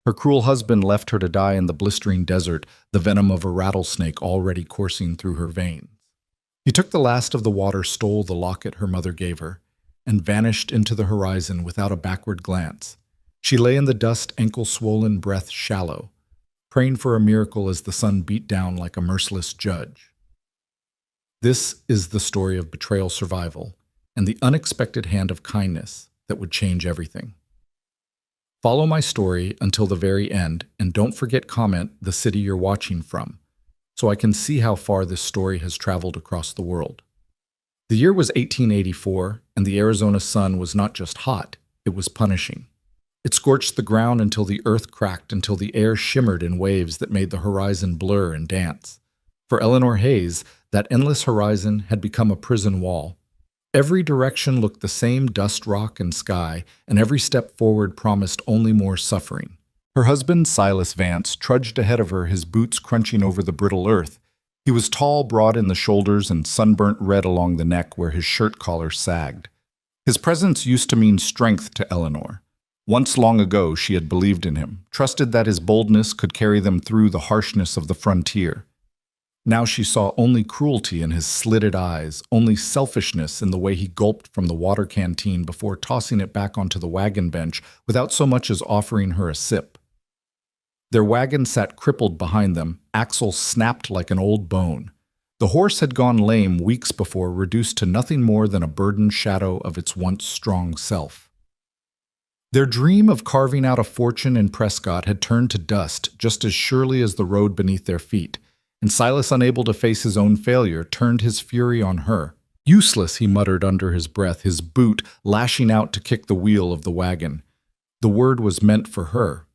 Her cruel husband left her to die in the blistering desert, the venom of a rattlesnake already coursing through her veins. He took the last of the water, stole the locket her mother gave her, and vanished into the horizon without a backward glance. She lay in the dust, ankle-swollen, breath shallow, praying for a miracle as the sun beat down like a merciless judge. This is the story of betrayal, survival, and the unexpected hand of kindness that would change everything. Follow my story until the very end, and don't forget comment the city you're watching from, so I can see how far this story has traveled across the world. The year was 1884, and the Arizona sun was not just hot, it was punishing. It scorched the ground until the earth cracked, until the air shimmered in waves that made the horizon blur and dance. For Eleanor Hayes, that endless horizon had become a prison wall. Every direction looked the same, dust, rock, and sky, and every step forward promised only more suffering. Her husband, Silas Vance, trudged ahead of her, his boots crunching over the brittle earth. He was tall, broad in the shoulders, and sunburnt red along the neck where his shirt collar sagged. His presence used to mean strength to Eleanor. Once long ago she had believed in him, trusted that his boldness could carry them through the harshness of the frontier. Now she saw only cruelty in his slitted eyes, only selfishness in the way he gulped from the water canteen before tossing it back onto the wagon bench without so much as offering her a sip. Their wagon sat crippled behind them, axle snapped like an old bone. The horse had gone lame weeks before, reduced to nothing more than a burdened shadow of its once strong self. Their dream of carving out a fortune in Prescott had turned to dust just as surely as the road beneath their feet. And Silas, unable to face his own failure, turned his fury on her. Useless, he muttered under his breath, his boot lashing out to kick the wheel of the wagon. The word was meant for her.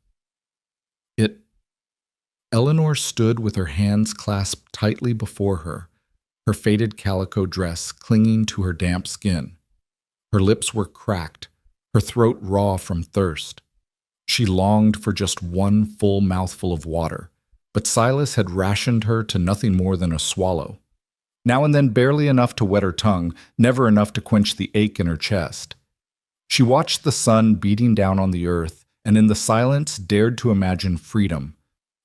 Eleanor stood with her hands clasped tightly before her, her faded calico dress clinging to her damp skin. Her lips were cracked, her throat raw from thirst. She longed for just one full mouthful of water. But Silas had rationed her to nothing more than a swallow. Now and then barely enough to wet her tongue, never enough to quench the ache in her chest. She watched the sun beating down on the earth, and in the silence dared to imagine freedom.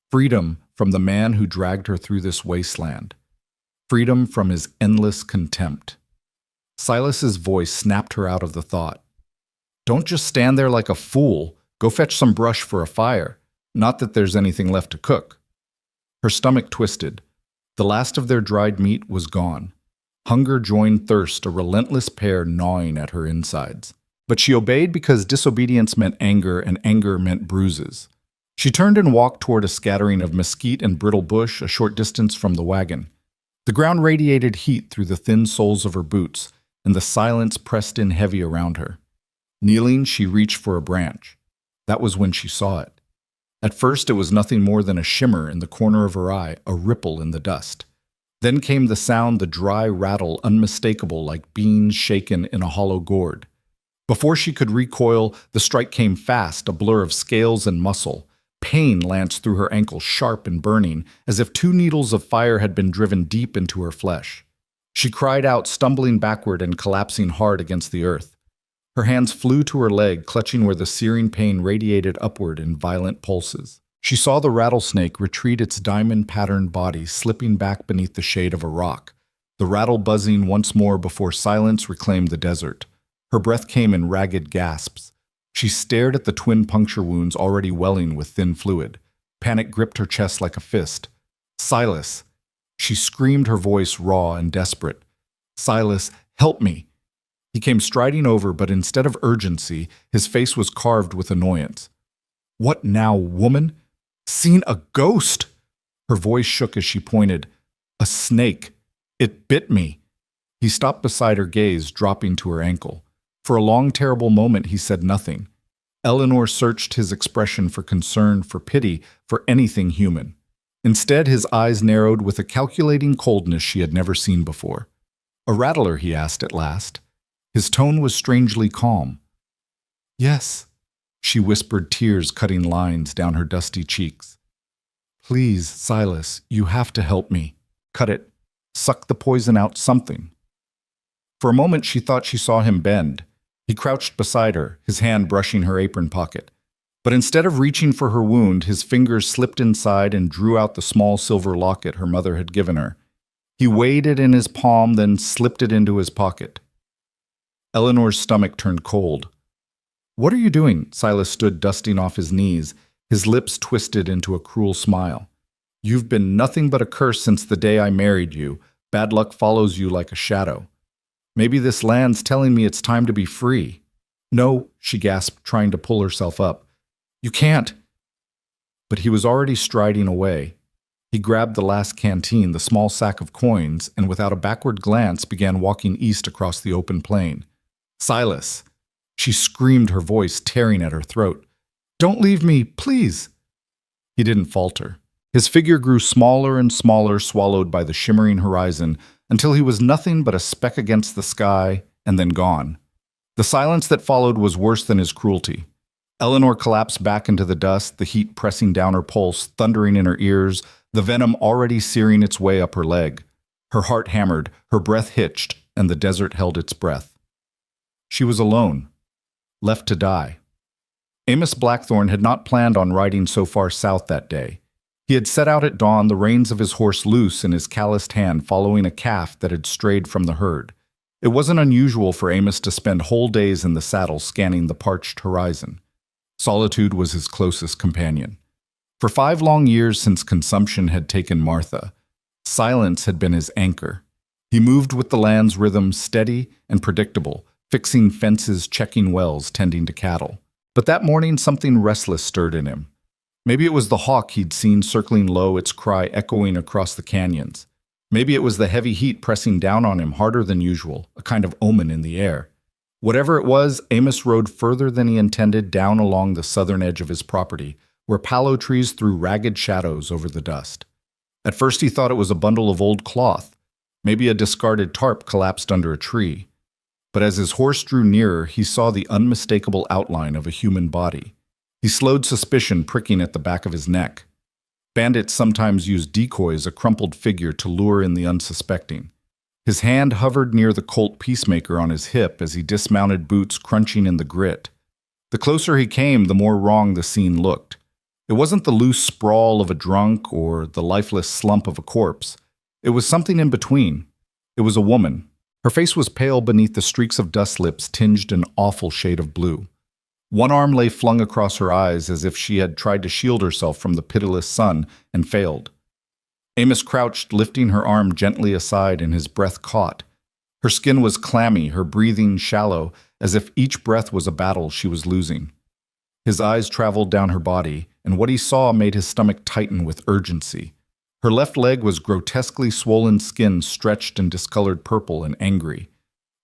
Freedom from the man who dragged her through this wasteland. Freedom from his endless contempt. Silas's voice snapped her out of the thought. Don't just stand there like a fool. Go fetch some brush for a fire. Not that there's anything left to cook. Her stomach twisted. The last of their dried meat was gone. Hunger joined thirst, a relentless pair gnawing at her insides. But she obeyed because disobedience meant anger, and anger meant bruises. She turned and walked toward a scattering of mesquite and brittle bush a short distance from the wagon. The ground radiated heat through the thin soles of her boots, and the silence pressed in heavy around her. Kneeling, she reached for a branch. That was when she saw it. At first, it was nothing more than a shimmer in the corner of her eye, a ripple in the dust. Then came the sound, the dry rattle, unmistakable like beans shaken in a hollow gourd. Before she could recoil, the strike came fast, a blur of scales and muscle. Pain lanced through her ankle, sharp and burning, as if 2 needles of fire had been driven deep into her flesh. She cried out, stumbling backward and collapsing hard against the earth. Her hands flew to her leg, clutching where the searing pain radiated upward in violent pulses. She saw the rattlesnake retreat, its diamond-patterned body slipping back beneath the shade of a rock, the rattle buzzing once more before silence reclaimed the desert. Her breath came in ragged gasps. She stared at the twin puncture wounds already welling with thin fluid. Panic gripped her chest like a fist. Silas! She screamed, her voice raw and desperate. Silas, help me! He came striding over, but instead of urgency, his face was carved with annoyance. What now, woman? Seen a ghost? Her voice shook as she pointed. A snake. It bit me. He stopped beside her, gaze dropping to her ankle. For a long, terrible moment, he said nothing. Eleanor searched his expression for concern, for pity, for anything human. Instead, his eyes narrowed with a calculating coldness she had never seen before. A rattler, he asked at last. His tone was strangely calm. Yes, she whispered, tears cutting lines down her dusty cheeks. Please, Silas, you have to help me. Cut it. Suck the poison out, something. For a moment she thought she saw him bend. He crouched beside her, his hand brushing her apron pocket. But instead of reaching for her wound, his fingers slipped inside and drew out the small silver locket her mother had given her. He weighed it in his palm, then slipped it into his pocket. Eleanor's stomach turned cold. "What are you doing?" Silas stood dusting off his knees, his lips twisted into a cruel smile. "You've been nothing but a curse since the day I married you. Bad luck follows you like a shadow. Maybe this land's telling me it's time to be free." "No," she gasped, trying to pull herself up. "You can't." But he was already striding away. He grabbed the last canteen, the small sack of coins, and without a backward glance began walking east across the open plain. "Silas!" She screamed, her voice tearing at her throat. "Don't leave me, please!" He didn't falter. His figure grew smaller and smaller, swallowed by the shimmering horizon, until he was nothing but a speck against the sky, and then gone. The silence that followed was worse than his cruelty. Eleanor collapsed back into the dust, the heat pressing down her pulse, thundering in her ears, the venom already searing its way up her leg. Her heart hammered, her breath hitched, and the desert held its breath. She was alone, left to die. Amos Blackthorne had not planned on riding so far south that day. He had set out at dawn, the reins of his horse loose in his calloused hand, following a calf that had strayed from the herd. It wasn't unusual for Amos to spend whole days in the saddle scanning the parched horizon. Solitude was his closest companion. For 5 long years since consumption had taken Martha, silence had been his anchor. He moved with the land's rhythm, steady and predictable, fixing fences, checking wells, tending to cattle. But that morning something restless stirred in him. Maybe it was the hawk he'd seen circling low, its cry echoing across the canyons. Maybe it was the heavy heat pressing down on him harder than usual, a kind of omen in the air. Whatever it was, Amos rode further than he intended down along the southern edge of his property, where palo trees threw ragged shadows over the dust. At first he thought it was a bundle of old cloth, maybe a discarded tarp collapsed under a tree. But as his horse drew nearer, he saw the unmistakable outline of a human body. He slowed, suspicion pricking at the back of his neck. Bandits sometimes used decoys, a crumpled figure, to lure in the unsuspecting. His hand hovered near the Colt Peacemaker on his hip as he dismounted, boots crunching in the grit. The closer he came, the more wrong the scene looked. It wasn't the loose sprawl of a drunk or the lifeless slump of a corpse. It was something in between. It was a woman. Her face was pale beneath the streaks of dust lips tinged an awful shade of blue. One arm lay flung across her eyes as if she had tried to shield herself from the pitiless sun and failed. Amos crouched, lifting her arm gently aside, and his breath caught. Her skin was clammy, her breathing shallow, as if each breath was a battle she was losing. His eyes traveled down her body, and what he saw made his stomach tighten with urgency. Her left leg was grotesquely swollen skin, stretched and discolored purple and angry.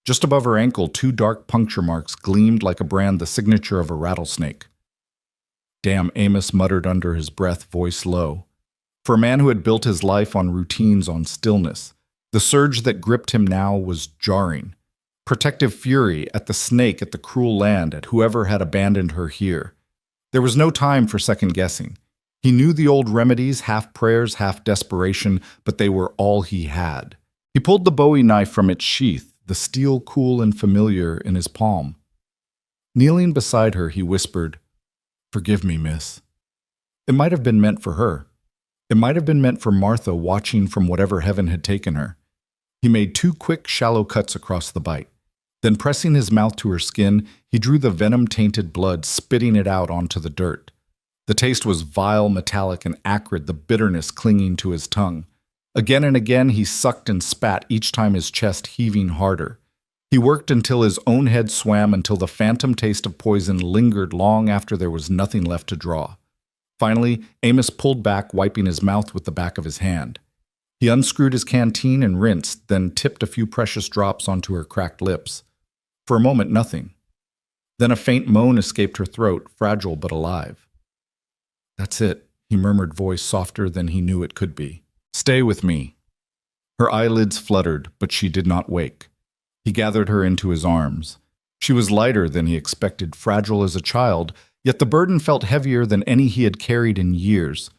Just above her ankle, 2 dark puncture marks gleamed like a brand, the signature of a rattlesnake. "Damn," Amos muttered under his breath, voice low. For a man who had built his life on routines, on stillness, the surge that gripped him now was jarring. Protective fury at the snake, at the cruel land, at whoever had abandoned her here. There was no time for second-guessing. He knew the old remedies, half prayers, half desperation, but they were all he had. He pulled the Bowie knife from its sheath, the steel cool and familiar in his palm. Kneeling beside her, he whispered, "Forgive me, miss." It might have been meant for her. It might have been meant for Martha, watching from whatever heaven had taken her. He made 2 quick, shallow cuts across the bite. Then, pressing his mouth to her skin, he drew the venom-tainted blood, spitting it out onto the dirt. The taste was vile, metallic, and acrid, the bitterness clinging to his tongue. Again and again he sucked and spat, each time his chest heaving harder. He worked until his own head swam, until the phantom taste of poison lingered long after there was nothing left to draw. Finally, Amos pulled back, wiping his mouth with the back of his hand. He unscrewed his canteen and rinsed, then tipped a few precious drops onto her cracked lips. For a moment, nothing. Then a faint moan escaped her throat, fragile but alive. "That's it," he murmured, voice softer than he knew it could be. "Stay with me." Her eyelids fluttered, but she did not wake. He gathered her into his arms. She was lighter than he expected, fragile as a child, yet the burden felt heavier than any he had carried in years.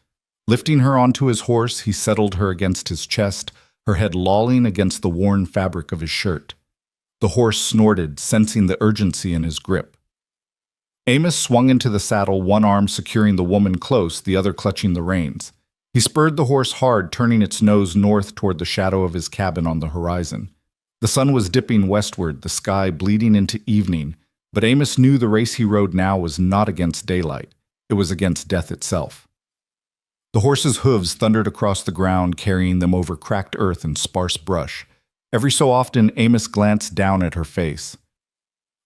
Lifting her onto his horse, he settled her against his chest, her head lolling against the worn fabric of his shirt. The horse snorted, sensing the urgency in his grip. Amos swung into the saddle, one arm securing the woman close, the other clutching the reins. He spurred the horse hard, turning its nose north toward the shadow of his cabin on the horizon. The sun was dipping westward, the sky bleeding into evening, but Amos knew the race he rode now was not against daylight. It was against death itself. The horse's hooves thundered across the ground, carrying them over cracked earth and sparse brush. Every so often, Amos glanced down at her face.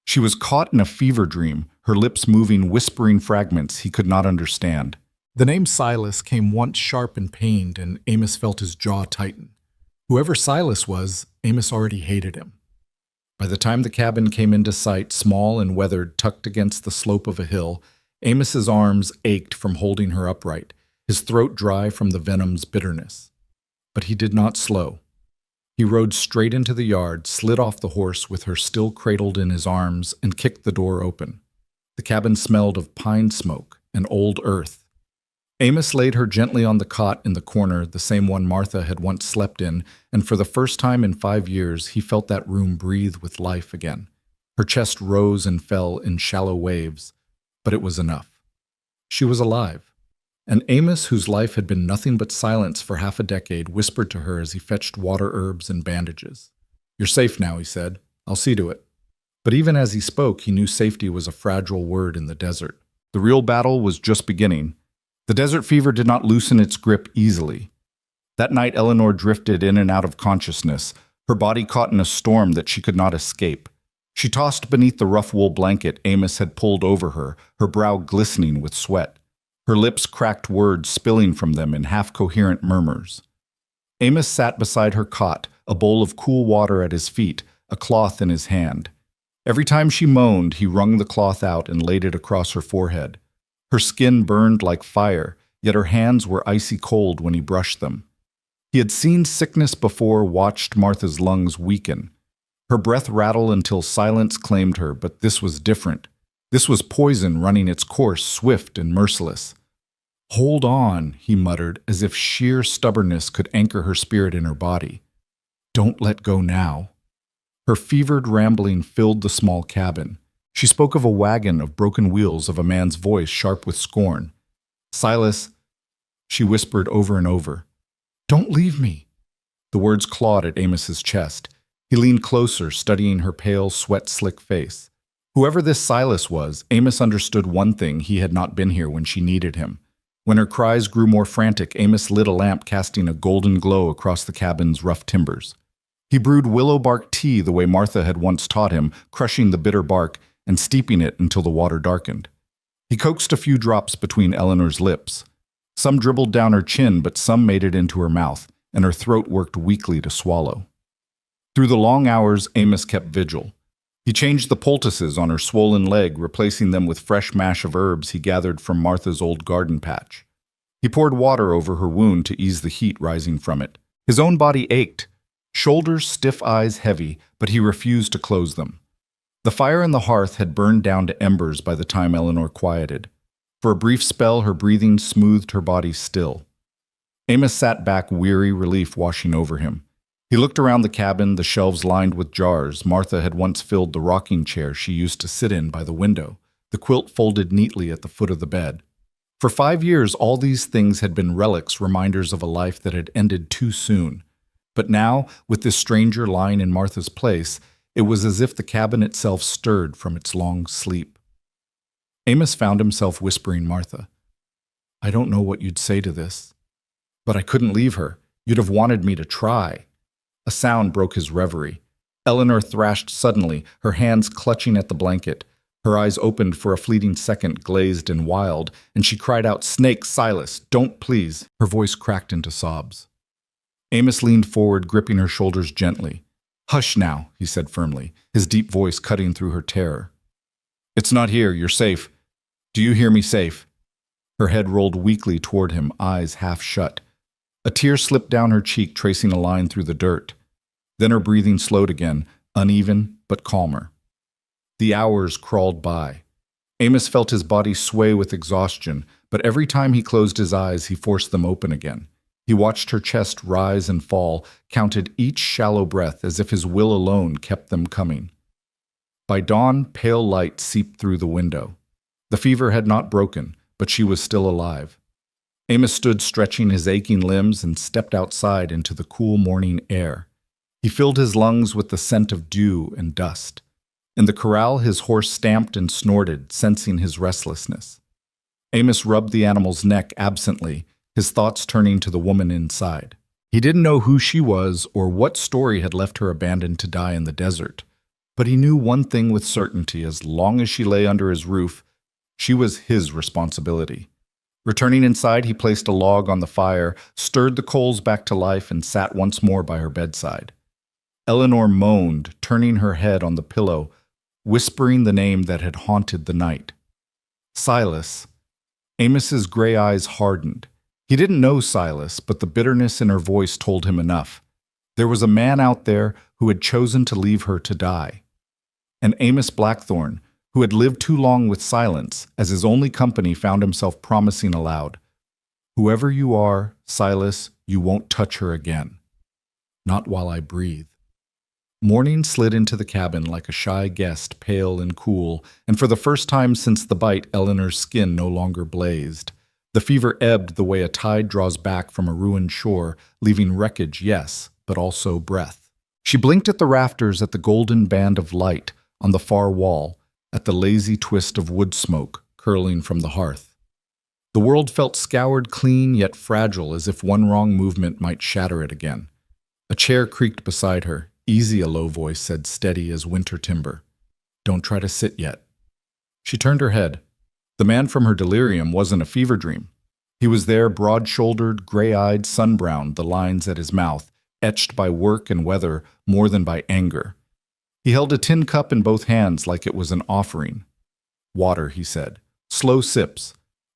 She was caught in a fever dream, her lips moving, whispering fragments he could not understand. The name Silas came once sharp and pained, and Amos felt his jaw tighten. Whoever Silas was, Amos already hated him. By the time the cabin came into sight, small and weathered, tucked against the slope of a hill, Amos's arms ached from holding her upright, his throat dry from the venom's bitterness. But he did not slow. He rode straight into the yard, slid off the horse with her still cradled in his arms, and kicked the door open. The cabin smelled of pine smoke and old earth. Amos laid her gently on the cot in the corner, the same one Martha had once slept in, and for the first time in 5 years he felt that room breathe with life again. Her chest rose and fell in shallow waves, but it was enough. She was alive. And Amos, whose life had been nothing but silence for half a decade, whispered to her as he fetched water herbs and bandages. "You're safe now," he said. "I'll see to it." But even as he spoke, he knew safety was a fragile word in the desert. The real battle was just beginning. The desert fever did not loosen its grip easily. That night, Eleanor drifted in and out of consciousness, her body caught in a storm that she could not escape. She tossed beneath the rough wool blanket Amos had pulled over her, her brow glistening with sweat. Her lips cracked, words spilling from them in half-coherent murmurs. Amos sat beside her cot, a bowl of cool water at his feet, a cloth in his hand. Every time she moaned, he wrung the cloth out and laid it across her forehead. Her skin burned like fire, yet her hands were icy cold when he brushed them. He had seen sickness before, watched Martha's lungs weaken. Her breath rattle until silence claimed her, but this was different. This was poison running its course, swift and merciless. "Hold on," he muttered, as if sheer stubbornness could anchor her spirit in her body. "Don't let go now." Her fevered rambling filled the small cabin. She spoke of a wagon, of broken wheels, of a man's voice sharp with scorn. "Silas," she whispered over and over. "Don't leave me." The words clawed at Amos's chest. He leaned closer, studying her pale, sweat-slick face. Whoever this Silas was, Amos understood one thing: he had not been here when she needed him. When her cries grew more frantic, Amos lit a lamp, casting a golden glow across the cabin's rough timbers. He brewed willow bark tea the way Martha had once taught him, crushing the bitter bark and steeping it until the water darkened. He coaxed a few drops between Eleanor's lips. Some dribbled down her chin, but some made it into her mouth, and her throat worked weakly to swallow. Through the long hours, Amos kept vigil. He changed the poultices on her swollen leg, replacing them with fresh mash of herbs he gathered from Martha's old garden patch. He poured water over her wound to ease the heat rising from it. His own body ached, shoulders stiff, eyes heavy, but he refused to close them. The fire in the hearth had burned down to embers by the time Eleanor quieted. For a brief spell, her breathing smoothed her body still. Amos sat back, weary relief washing over him. He looked around the cabin, the shelves lined with jars. Martha had once filled the rocking chair she used to sit in by the window, the quilt folded neatly at the foot of the bed. For 5 years, all these things had been relics, reminders of a life that had ended too soon. But now, with this stranger lying in Martha's place, it was as if the cabin itself stirred from its long sleep. Amos found himself whispering Martha, "I don't know what you'd say to this. But I couldn't leave her. You'd have wanted me to try." A sound broke his reverie. Eleanor thrashed suddenly, her hands clutching at the blanket. Her eyes opened for a fleeting second, glazed and wild, and she cried out, "Snake, Silas, don't please." Her voice cracked into sobs. Amos leaned forward, gripping her shoulders gently. "Hush now," he said firmly, his deep voice cutting through her terror. "It's not here. You're safe. Do you hear me safe?" Her head rolled weakly toward him, eyes half shut. A tear slipped down her cheek, tracing a line through the dirt. Then her breathing slowed again, uneven but calmer. The hours crawled by. Amos felt his body sway with exhaustion, but every time he closed his eyes, he forced them open again. He watched her chest rise and fall, counted each shallow breath as if his will alone kept them coming. By dawn, pale light seeped through the window. The fever had not broken, but she was still alive. Amos stood stretching his aching limbs and stepped outside into the cool morning air. He filled his lungs with the scent of dew and dust. In the corral, his horse stamped and snorted, sensing his restlessness. Amos rubbed the animal's neck absently, his thoughts turning to the woman inside. He didn't know who she was or what story had left her abandoned to die in the desert, but he knew one thing with certainty: as long as she lay under his roof, she was his responsibility. Returning inside, he placed a log on the fire, stirred the coals back to life, and sat once more by her bedside. Eleanor moaned, turning her head on the pillow, whispering the name that had haunted the night. Silas. Amos's gray eyes hardened. He didn't know Silas, but the bitterness in her voice told him enough. There was a man out there who had chosen to leave her to die. And Amos Blackthorne, who had lived too long with silence, as his only company, found himself promising aloud, "Whoever you are, Silas, you won't touch her again. Not while I breathe." Morning slid into the cabin like a shy guest, pale and cool, and for the first time since the bite, Eleanor's skin no longer blazed. The fever ebbed the way a tide draws back from a ruined shore, leaving wreckage, yes, but also breath. She blinked at the rafters, at the golden band of light on the far wall, at the lazy twist of wood smoke curling from the hearth. The world felt scoured clean yet fragile, as if one wrong movement might shatter it again. A chair creaked beside her. "Easy," a low voice said, steady as winter timber. "Don't try to sit yet." She turned her head. The man from her delirium wasn't a fever dream. He was there, broad-shouldered, gray-eyed, sun-browned, the lines at his mouth, etched by work and weather more than by anger. He held a tin cup in both hands like it was an offering. "Water," he said. "Slow sips."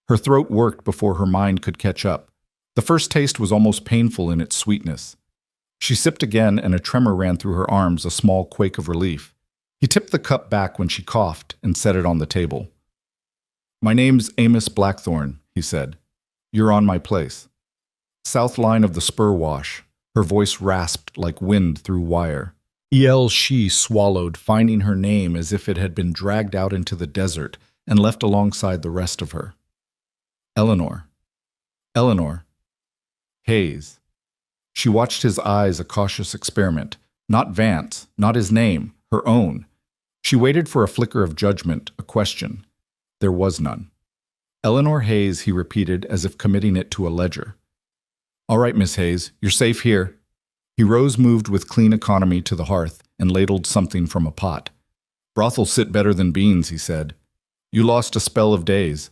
Her throat worked before her mind could catch up. The first taste was almost painful in its sweetness. She sipped again, and a tremor ran through her arms, a small quake of relief. He tipped the cup back when she coughed and set it on the table. "My name's Amos Blackthorne," he said. "You're on my place." South line of the spur wash. Her voice rasped like wind through wire. She swallowed, finding her name as if it had been dragged out into the desert and left alongside the rest of her. "Eleanor." "Eleanor." "Hayes." She watched his eyes, a cautious experiment. Not Vance, not his name, her own. She waited for a flicker of judgment, a question. There was none. "Eleanor Hayes," he repeated, as if committing it to a ledger. "All right, Miss Hayes, you're safe here." He rose, moved with clean economy to the hearth, and ladled something from a pot. "Brothels sit better than beans," he said. "You lost a spell of days."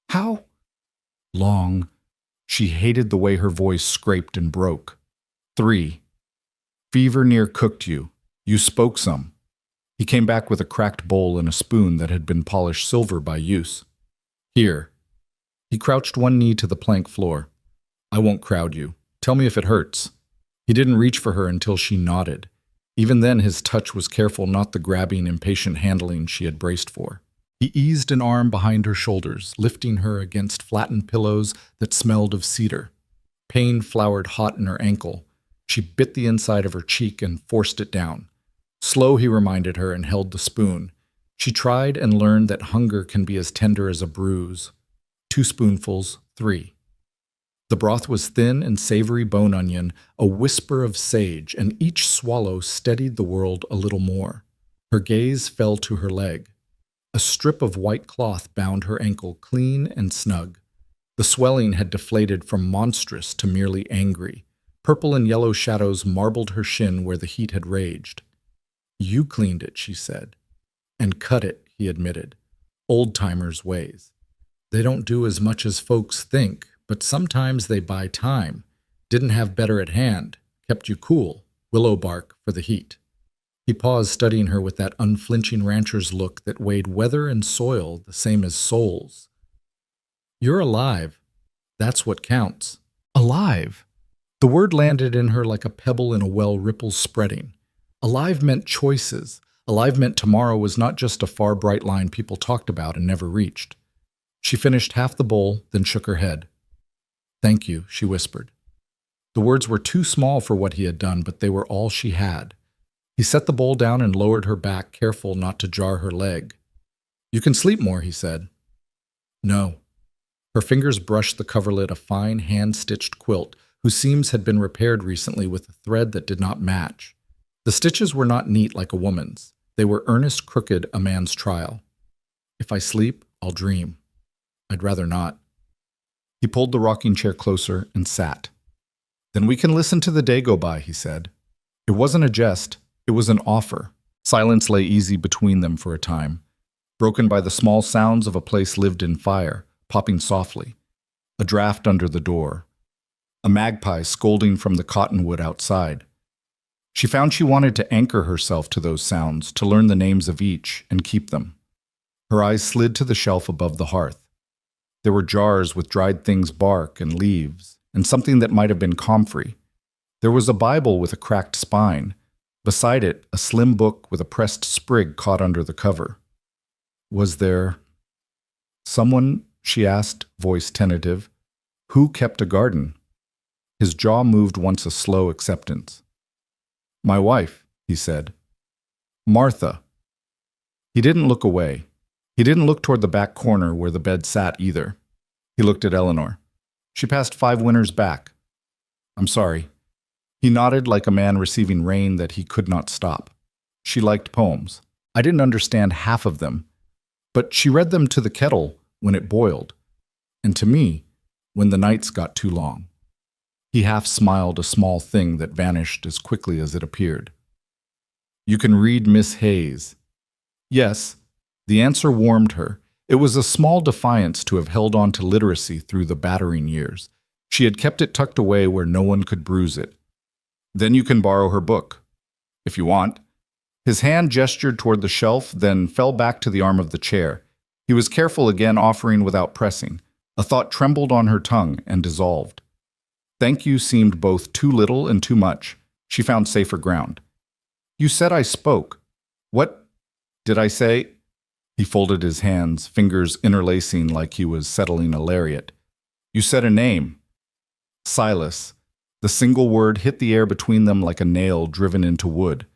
"How?" "Long." She hated the way her voice scraped and broke. 3. "Fever near cooked you. You spoke some." He came back with a cracked bowl and a spoon that had been polished silver by use. "Here." He crouched one knee to the plank floor. "I won't crowd you. Tell me if it hurts." He didn't reach for her until she nodded. Even then, his touch was careful, not the grabbing, impatient handling she had braced for. He eased an arm behind her shoulders, lifting her against flattened pillows that smelled of cedar. Pain flowered hot in her ankle. She bit the inside of her cheek and forced it down. Slow, he reminded her, and held the spoon. She tried and learned that hunger can be as tender as a bruise. 2 spoonfuls, 3. The broth was thin and savory bone onion, a whisper of sage, and each swallow steadied the world a little more. Her gaze fell to her leg. A strip of white cloth bound her ankle, clean and snug. The swelling had deflated from monstrous to merely angry. Purple and yellow shadows marbled her shin where the heat had raged. "You cleaned it," she said. "And cut it," he admitted. "Old-timers' ways. They don't do as much as folks think, but sometimes they buy time. Didn't have better at hand. Kept you cool. Willow bark for the heat." He paused, studying her with that unflinching rancher's look that weighed weather and soil the same as souls. "You're alive. That's what counts." Alive. The word landed in her like a pebble in a well, ripples spreading. Alive meant choices. Alive meant tomorrow was not just a far bright line people talked about and never reached. She finished half the bowl, then shook her head. "Thank you," she whispered. The words were too small for what he had done, but they were all she had. He set the bowl down and lowered her back, careful not to jar her leg. "You can sleep more," he said. No. Her fingers brushed the coverlet, a fine, hand-stitched quilt whose seams had been repaired recently with a thread that did not match. The stitches were not neat like a woman's. They were earnest crooked, a man's trial. If I sleep, I'll dream. I'd rather not. He pulled the rocking chair closer and sat. Then we can listen to the day go by, he said. It wasn't a jest. It was an offer. Silence lay easy between them for a time, broken by the small sounds of a place lived in fire, popping softly. A draft under the door. A magpie scolding from the cottonwood outside. She found she wanted to anchor herself to those sounds, to learn the names of each and keep them. Her eyes slid to the shelf above the hearth. There were jars with dried things, bark and leaves, and something that might have been comfrey. There was a Bible with a cracked spine. Beside it, a slim book with a pressed sprig caught under the cover. Was there someone, she asked, voice tentative, who kept a garden? His jaw moved once a slow acceptance. My wife, he said. Martha. He didn't look away. He didn't look toward the back corner where the bed sat either. He looked at Eleanor. She passed 5 winters back. I'm sorry. He nodded like a man receiving rain that he could not stop. She liked poems. I didn't understand half of them, but she read them to the kettle when it boiled, and to me when the nights got too long. He half smiled, a small thing that vanished as quickly as it appeared. You can read Miss Hayes. Yes, the answer warmed her. It was a small defiance to have held on to literacy through the battering years. She had kept it tucked away where no one could bruise it. Then you can borrow her book, if you want. His hand gestured toward the shelf, then fell back to the arm of the chair. He was careful again, offering without pressing. A thought trembled on her tongue and dissolved. Thank you seemed both too little and too much. She found safer ground. You said I spoke. What did I say? He folded his hands, fingers interlacing like he was settling a lariat. You said a name. Silas. The single word hit the air between them like a nail driven into wood.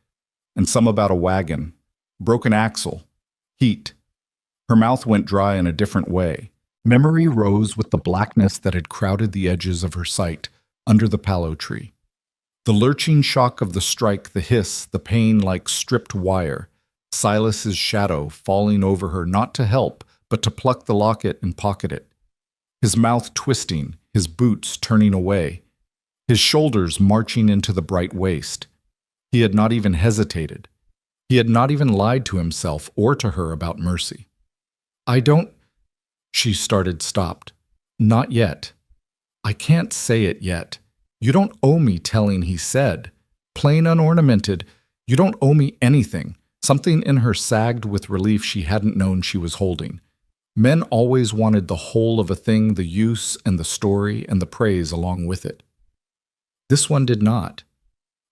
And some about a wagon. Broken axle. Heat. Her mouth went dry in a different way. Memory rose with the blackness that had crowded the edges of her sight under the pallow tree. The lurching shock of the strike, the hiss, the pain like stripped wire. Silas's shadow falling over her not to help, but to pluck the locket and pocket it. His mouth twisting, his boots turning away. His shoulders marching into the bright waist. He had not even hesitated. He had not even lied to himself or to her about mercy. I don't... She started, stopped. Not yet. I can't say it yet. You don't owe me telling, he said. Plain unornamented. You don't owe me anything. Something in her sagged with relief she hadn't known she was holding. Men always wanted the whole of a thing, the use and the story and the praise along with it. This one did not.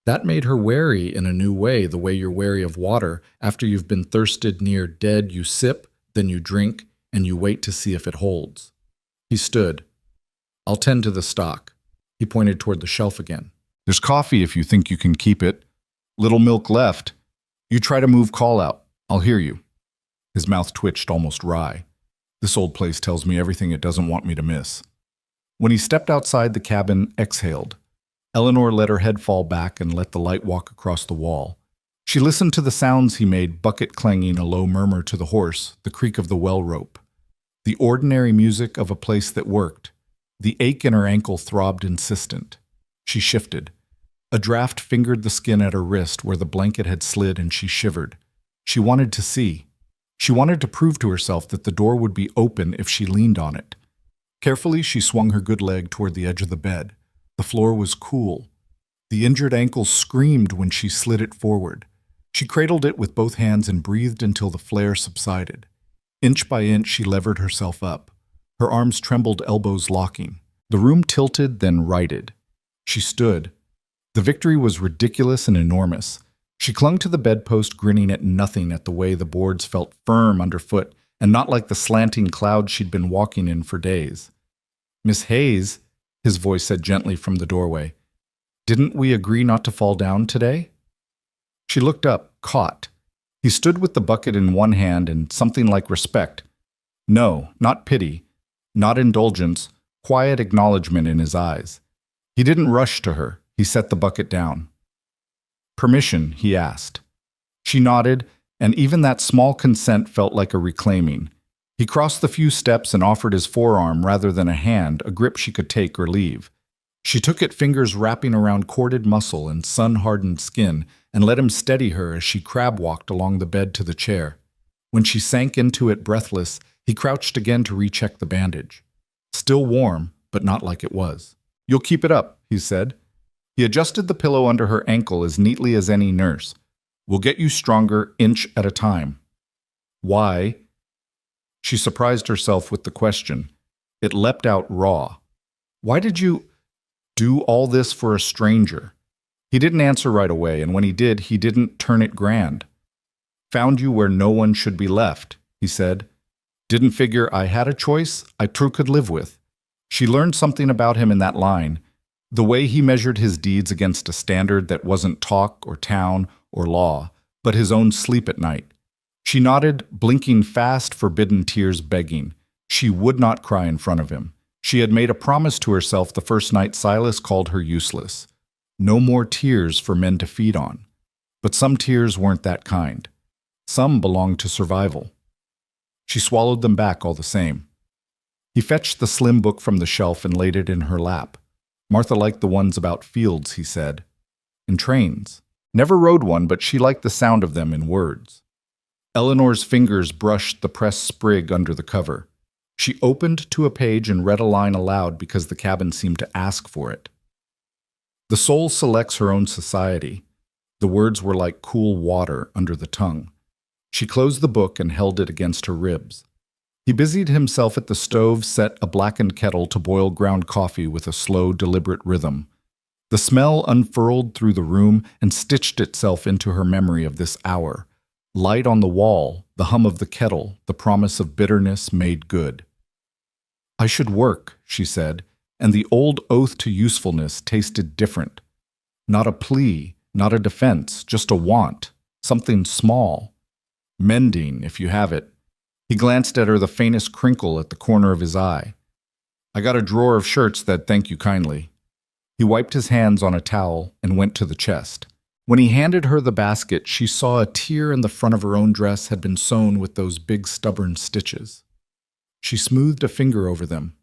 That made her wary in a new way, the way you're wary of water. After you've been thirsted near dead, you sip, then you drink, and you wait to see if it holds. He stood. I'll tend to the stock. He pointed toward the shelf again. There's coffee if you think you can keep it. Little milk left. You try to move call out. I'll hear you. His mouth twitched almost wry. This old place tells me everything it doesn't want me to miss. When he stepped outside the cabin, exhaled. Eleanor let her head fall back and let the light walk across the wall. She listened to the sounds he made, bucket clanging, a low murmur to the horse, the creak of the well rope. The ordinary music of a place that worked. The ache in her ankle throbbed insistent. She shifted. A draft fingered the skin at her wrist where the blanket had slid, and she shivered. She wanted to see. She wanted to prove to herself that the door would be open if she leaned on it. Carefully, she swung her good leg toward the edge of the bed. The floor was cool. The injured ankle screamed when she slid it forward. She cradled it with both hands and breathed until the flare subsided. Inch by inch, she levered herself up. Her arms trembled, elbows locking. The room tilted, then righted. She stood. The victory was ridiculous and enormous. She clung to the bedpost, grinning at nothing, at the way the boards felt firm underfoot and not like the slanting clouds she'd been walking in for days. Miss Hayes, his voice said gently from the doorway, didn't we agree not to fall down today? She looked up, caught. He stood with the bucket in one hand and something like respect. No, not pity, not indulgence, quiet acknowledgement in his eyes. He didn't rush to her. He set the bucket down. Permission, he asked. She nodded, and even that small consent felt like a reclaiming. He crossed the few steps and offered his forearm rather than a hand, a grip she could take or leave. She took it, fingers wrapping around corded muscle and sun-hardened skin, and let him steady her as she crab-walked along the bed to the chair. When she sank into it breathless, he crouched again to recheck the bandage. Still warm, but not like it was. "You'll keep it up," he said. He adjusted the pillow under her ankle as neatly as any nurse. "We'll get you stronger, inch at a time." "Why?" She surprised herself with the question. It leapt out raw. "Why did you do all this for a stranger?" He didn't answer right away, and when he did, he didn't turn it grand. "Found you where no one should be left," he said. "Didn't figure I had a choice I true could live with." She learned something about him in that line, the way he measured his deeds against a standard that wasn't talk or town or law, but his own sleep at night. She nodded, blinking fast, forbidden tears begging. She would not cry in front of him. She had made a promise to herself the first night Silas called her useless. No more tears for men to feed on. But some tears weren't that kind. Some belonged to survival. She swallowed them back all the same. He fetched the slim book from the shelf and laid it in her lap. Martha liked the ones about fields, he said. And trains. Never rode one, but she liked the sound of them in words. Eleanor's fingers brushed the pressed sprig under the cover. She opened to a page and read a line aloud because the cabin seemed to ask for it. "The soul selects her own society." The words were like cool water under the tongue. She closed the book and held it against her ribs. He busied himself at the stove, set a blackened kettle to boil ground coffee with a slow, deliberate rhythm. The smell unfurled through the room and stitched itself into her memory of this hour. Light on the wall, the hum of the kettle, the promise of bitterness made good. "I should work," she said, and the old oath to usefulness tasted different. Not a plea, not a defense, just a want, something small. "Mending, if you have it." He glanced at her, the faintest crinkle at the corner of his eye. "I got a drawer of shirts that thank you kindly." He wiped his hands on a towel and went to the chest. When he handed her the basket, she saw a tear in the front of her own dress had been sewn with those big stubborn stitches. She smoothed a finger over them.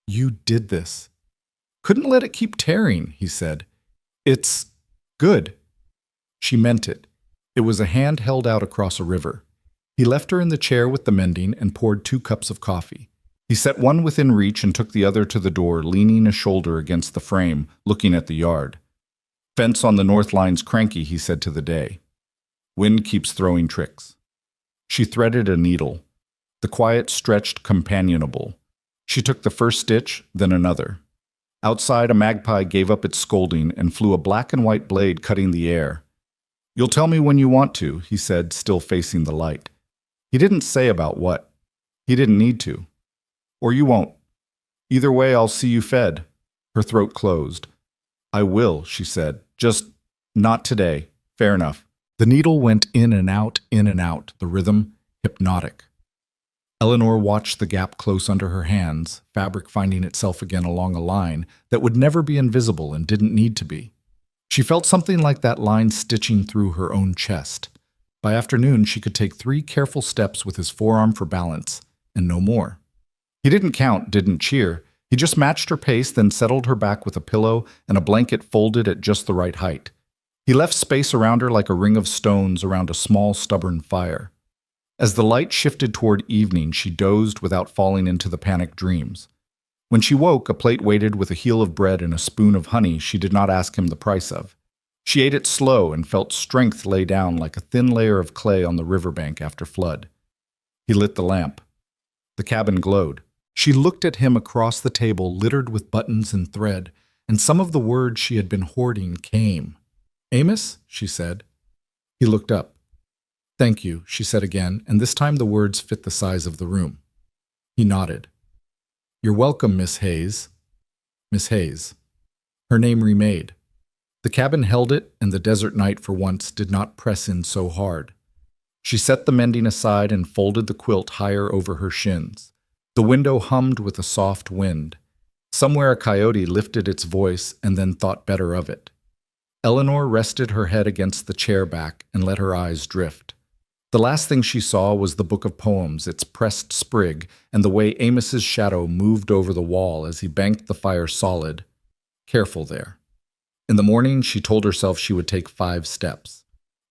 "You did this." "Couldn't let it keep tearing," he said. "It's good." She meant it. It was a hand held out across a river. He left her in the chair with the mending and poured 2 cups of coffee. He set one within reach and took the other to the door, leaning a shoulder against the frame, looking at the yard. "Fence on the north line's cranky," he said to the day. "Wind keeps throwing tricks." She threaded a needle. The quiet stretched companionable. She took the first stitch, then another. Outside, a magpie gave up its scolding and flew a black and white blade cutting the air. "You'll tell me when you want to," he said, still facing the light. He didn't say about what. He didn't need to. "Or you won't. Either way, I'll see you fed." Her throat closed. "I will," she said. "Just not today. Fair enough." The needle went in and out, the rhythm hypnotic. Eleanor watched the gap close under her hands, fabric finding itself again along a line that would never be invisible and didn't need to be. She felt something like that line stitching through her own chest. By afternoon, she could take 3 careful steps with his forearm for balance, and no more. He didn't count, didn't cheer. He just matched her pace, then settled her back with a pillow and a blanket folded at just the right height. He left space around her like a ring of stones around a small, stubborn fire. As the light shifted toward evening, she dozed without falling into the panicked dreams. When she woke, a plate waited with a heel of bread and a spoon of honey she did not ask him the price of. She ate it slow and felt strength lay down like a thin layer of clay on the riverbank after flood. He lit the lamp. The cabin glowed. She looked at him across the table littered with buttons and thread, and some of the words she had been hoarding came. "Amos?" she said. He looked up. "Thank you," she said again, and this time the words fit the size of the room. He nodded. "You're welcome, Miss Hayes." Miss Hayes. Her name remade. The cabin held it, and the desert night for once did not press in so hard. She set the mending aside and folded the quilt higher over her shins. The window hummed with a soft wind. Somewhere a coyote lifted its voice and then thought better of it. Eleanor rested her head against the chair back and let her eyes drift. The last thing she saw was the book of poems, its pressed sprig, and the way Amos's shadow moved over the wall as he banked the fire solid. Careful there. In the morning, she told herself she would take 5 steps.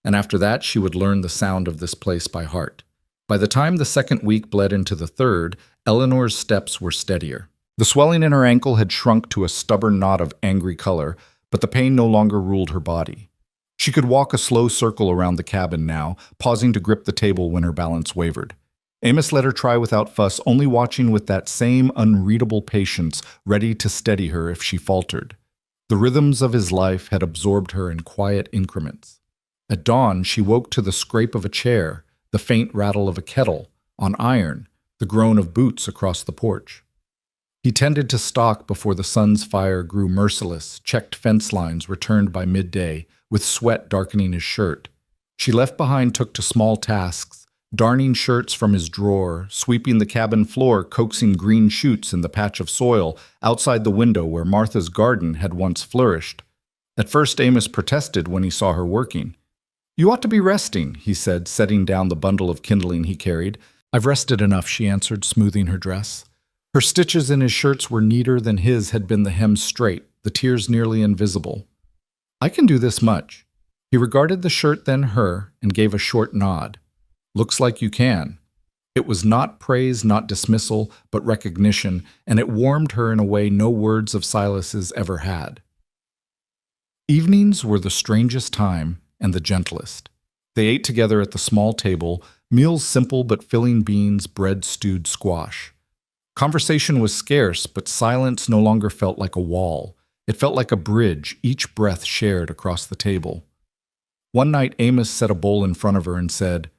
And after that, she would learn the sound of this place by heart. By the time the second week bled into the third, Eleanor's steps were steadier. The swelling in her ankle had shrunk to a stubborn knot of angry color, but the pain no longer ruled her body. She could walk a slow circle around the cabin now, pausing to grip the table when her balance wavered. Amos let her try without fuss, only watching with that same unreadable patience, ready to steady her if she faltered. The rhythms of his life had absorbed her in quiet increments. At dawn, she woke to the scrape of a chair, the faint rattle of a kettle on iron, the groan of boots across the porch. He tended to stalk before the sun's fire grew merciless, checked fence lines returned by midday, with sweat darkening his shirt. She left behind took to small tasks, darning shirts from his drawer, sweeping the cabin floor, coaxing green shoots in the patch of soil outside the window where Martha's garden had once flourished. At first Amos protested when he saw her working. "You ought to be resting," he said, setting down the bundle of kindling he carried. "I've rested enough," she answered, smoothing her dress. Her stitches in his shirts were neater than his had been, the hem straight, the tears nearly invisible. "I can do this much." He regarded the shirt, then her, and gave a short nod. "Looks like you can." It was not praise, not dismissal, but recognition, and it warmed her in a way no words of Silas's ever had. Evenings were the strangest time and the gentlest. They ate together at the small table, meals simple but filling: beans, bread, stewed squash. Conversation was scarce, but silence no longer felt like a wall. It felt like a bridge, each breath shared across the table. One night Amos set a bowl in front of her and said,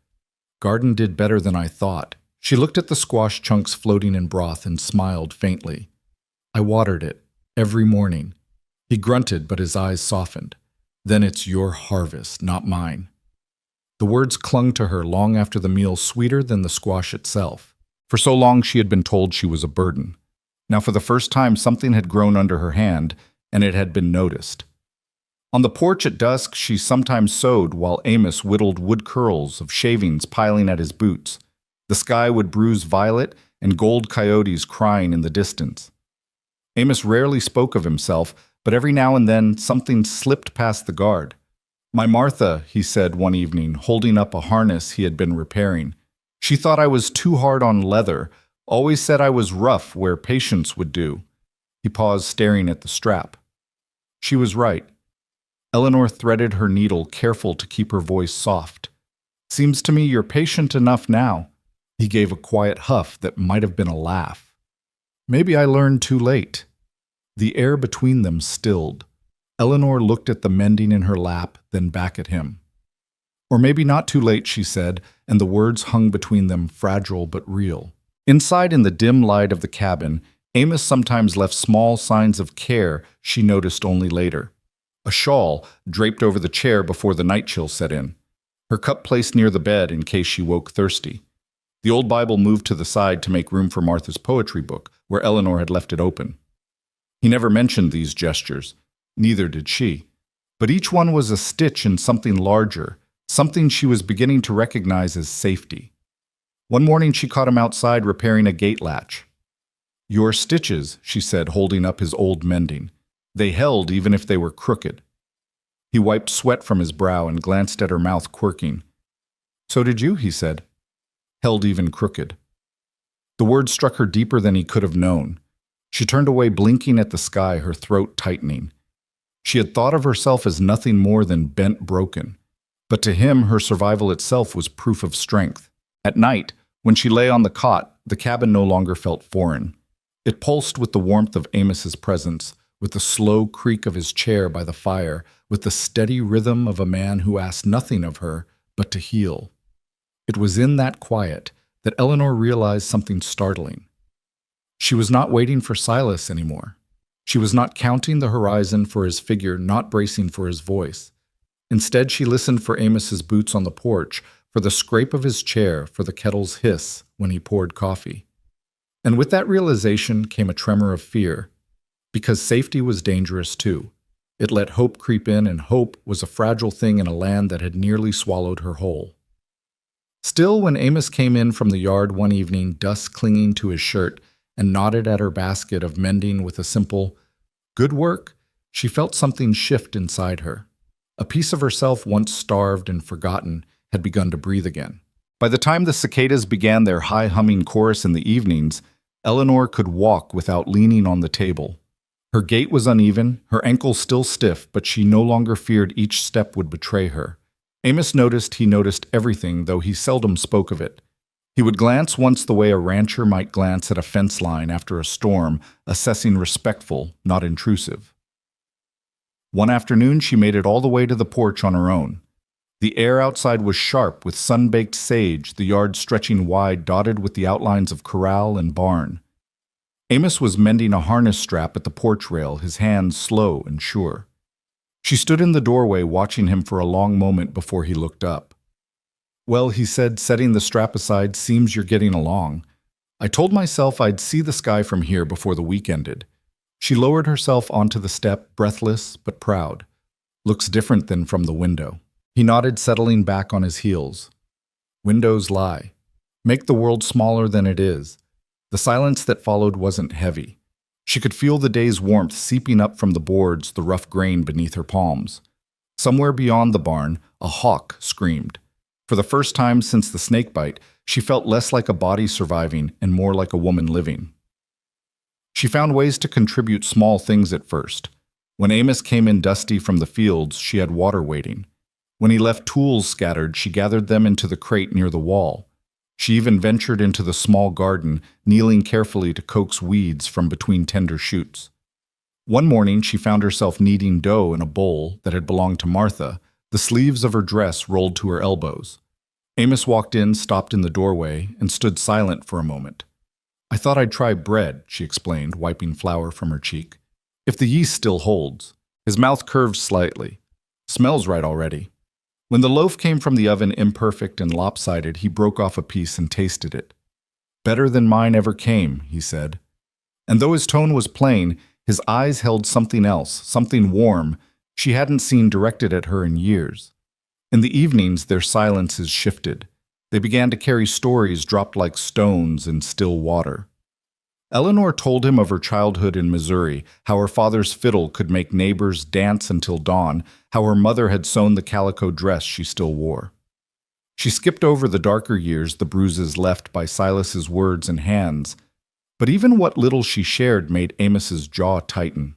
"Garden did better than I thought." She looked at the squash chunks floating in broth and smiled faintly. "I watered it, every morning." He grunted, but his eyes softened. "Then it's your harvest, not mine." The words clung to her long after the meal, sweeter than the squash itself. For so long she had been told she was a burden. Now for the first time something had grown under her hand, and it had been noticed. On the porch at dusk she sometimes sewed while Amos whittled wood curls of shavings piling at his boots. The sky would bruise violet and gold coyotes crying in the distance. Amos rarely spoke of himself, but every now and then something slipped past the guard. "My Martha," he said one evening, holding up a harness he had been repairing. "She thought I was too hard on leather, always said I was rough where patience would do." He paused, staring at the strap. She was right. Eleanor threaded her needle, careful to keep her voice soft. "Seems to me you're patient enough now." He gave a quiet huff that might have been a laugh. "Maybe I learned too late." The air between them stilled. Eleanor looked at the mending in her lap, then back at him. "Or maybe not too late," she said, and the words hung between them, fragile but real. Inside, in the dim light of the cabin, Amos sometimes left small signs of care she noticed only later. A shawl draped over the chair before the night chill set in. Her cup placed near the bed in case she woke thirsty. The old Bible moved to the side to make room for Martha's poetry book, where Eleanor had left it open. He never mentioned these gestures. Neither did she. But each one was a stitch in something larger, something she was beginning to recognize as safety. One morning she caught him outside repairing a gate latch. "Your stitches," she said, holding up his old mending. "They held even if they were crooked." He wiped sweat from his brow and glanced at her mouth, quirking. "So did you," he said. "Held even crooked." The word struck her deeper than he could have known. She turned away, blinking at the sky, her throat tightening. She had thought of herself as nothing more than bent broken. But to him, her survival itself was proof of strength. At night, when she lay on the cot, the cabin no longer felt foreign. It pulsed with the warmth of Amos's presence, with the slow creak of his chair by the fire, with the steady rhythm of a man who asked nothing of her but to heal. It was in that quiet that Eleanor realized something startling. She was not waiting for Silas anymore. She was not counting the horizon for his figure, not bracing for his voice. Instead, she listened for Amos's boots on the porch, for the scrape of his chair, for the kettle's hiss when he poured coffee. And with that realization came a tremor of fear, because safety was dangerous too. It let hope creep in, and hope was a fragile thing in a land that had nearly swallowed her whole. Still, when Amos came in from the yard one evening, dust clinging to his shirt, and nodded at her basket of mending with a simple, "Good work," she felt something shift inside her. A piece of herself once starved and forgotten had begun to breathe again. By the time the cicadas began their high-humming chorus in the evenings, Eleanor could walk without leaning on the table. Her gait was uneven, her ankles still stiff, but she no longer feared each step would betray her. Amos noticed he noticed everything, though he seldom spoke of it. He would glance once the way a rancher might glance at a fence line after a storm, assessing respectful, not intrusive. One afternoon she made it all the way to the porch on her own. The air outside was sharp with sun-baked sage, the yard stretching wide, dotted with the outlines of corral and barn. Amos was mending a harness strap at the porch rail, his hands slow and sure. She stood in the doorway watching him for a long moment before he looked up. "Well," he said, setting the strap aside, "seems you're getting along. I told myself I'd see the sky from here before the week ended." She lowered herself onto the step, breathless but proud. "Looks different than from the window." He nodded, settling back on his heels. "Windows lie. Make the world smaller than it is." The silence that followed wasn't heavy. She could feel the day's warmth seeping up from the boards, the rough grain beneath her palms. Somewhere beyond the barn, a hawk screamed. For the first time since the snakebite, she felt less like a body surviving and more like a woman living. She found ways to contribute small things at first. When Amos came in dusty from the fields, she had water waiting. When he left tools scattered, she gathered them into the crate near the wall. She even ventured into the small garden, kneeling carefully to coax weeds from between tender shoots. One morning, she found herself kneading dough in a bowl that had belonged to Martha, the sleeves of her dress rolled to her elbows. Amos walked in, stopped in the doorway, and stood silent for a moment. "I thought I'd try bread," she explained, wiping flour from her cheek. "If the yeast still holds." His mouth curved slightly. "Smells right already." When the loaf came from the oven imperfect and lopsided, he broke off a piece and tasted it. "Better than mine ever came," he said. And though his tone was plain, his eyes held something else, something warm, she hadn't seen directed at her in years. In the evenings, their silences shifted. They began to carry stories dropped like stones in still water. Eleanor told him of her childhood in Missouri, how her father's fiddle could make neighbors dance until dawn, how her mother had sewn the calico dress she still wore. She skipped over the darker years, the bruises left by Silas's words and hands, but even what little she shared made Amos's jaw tighten.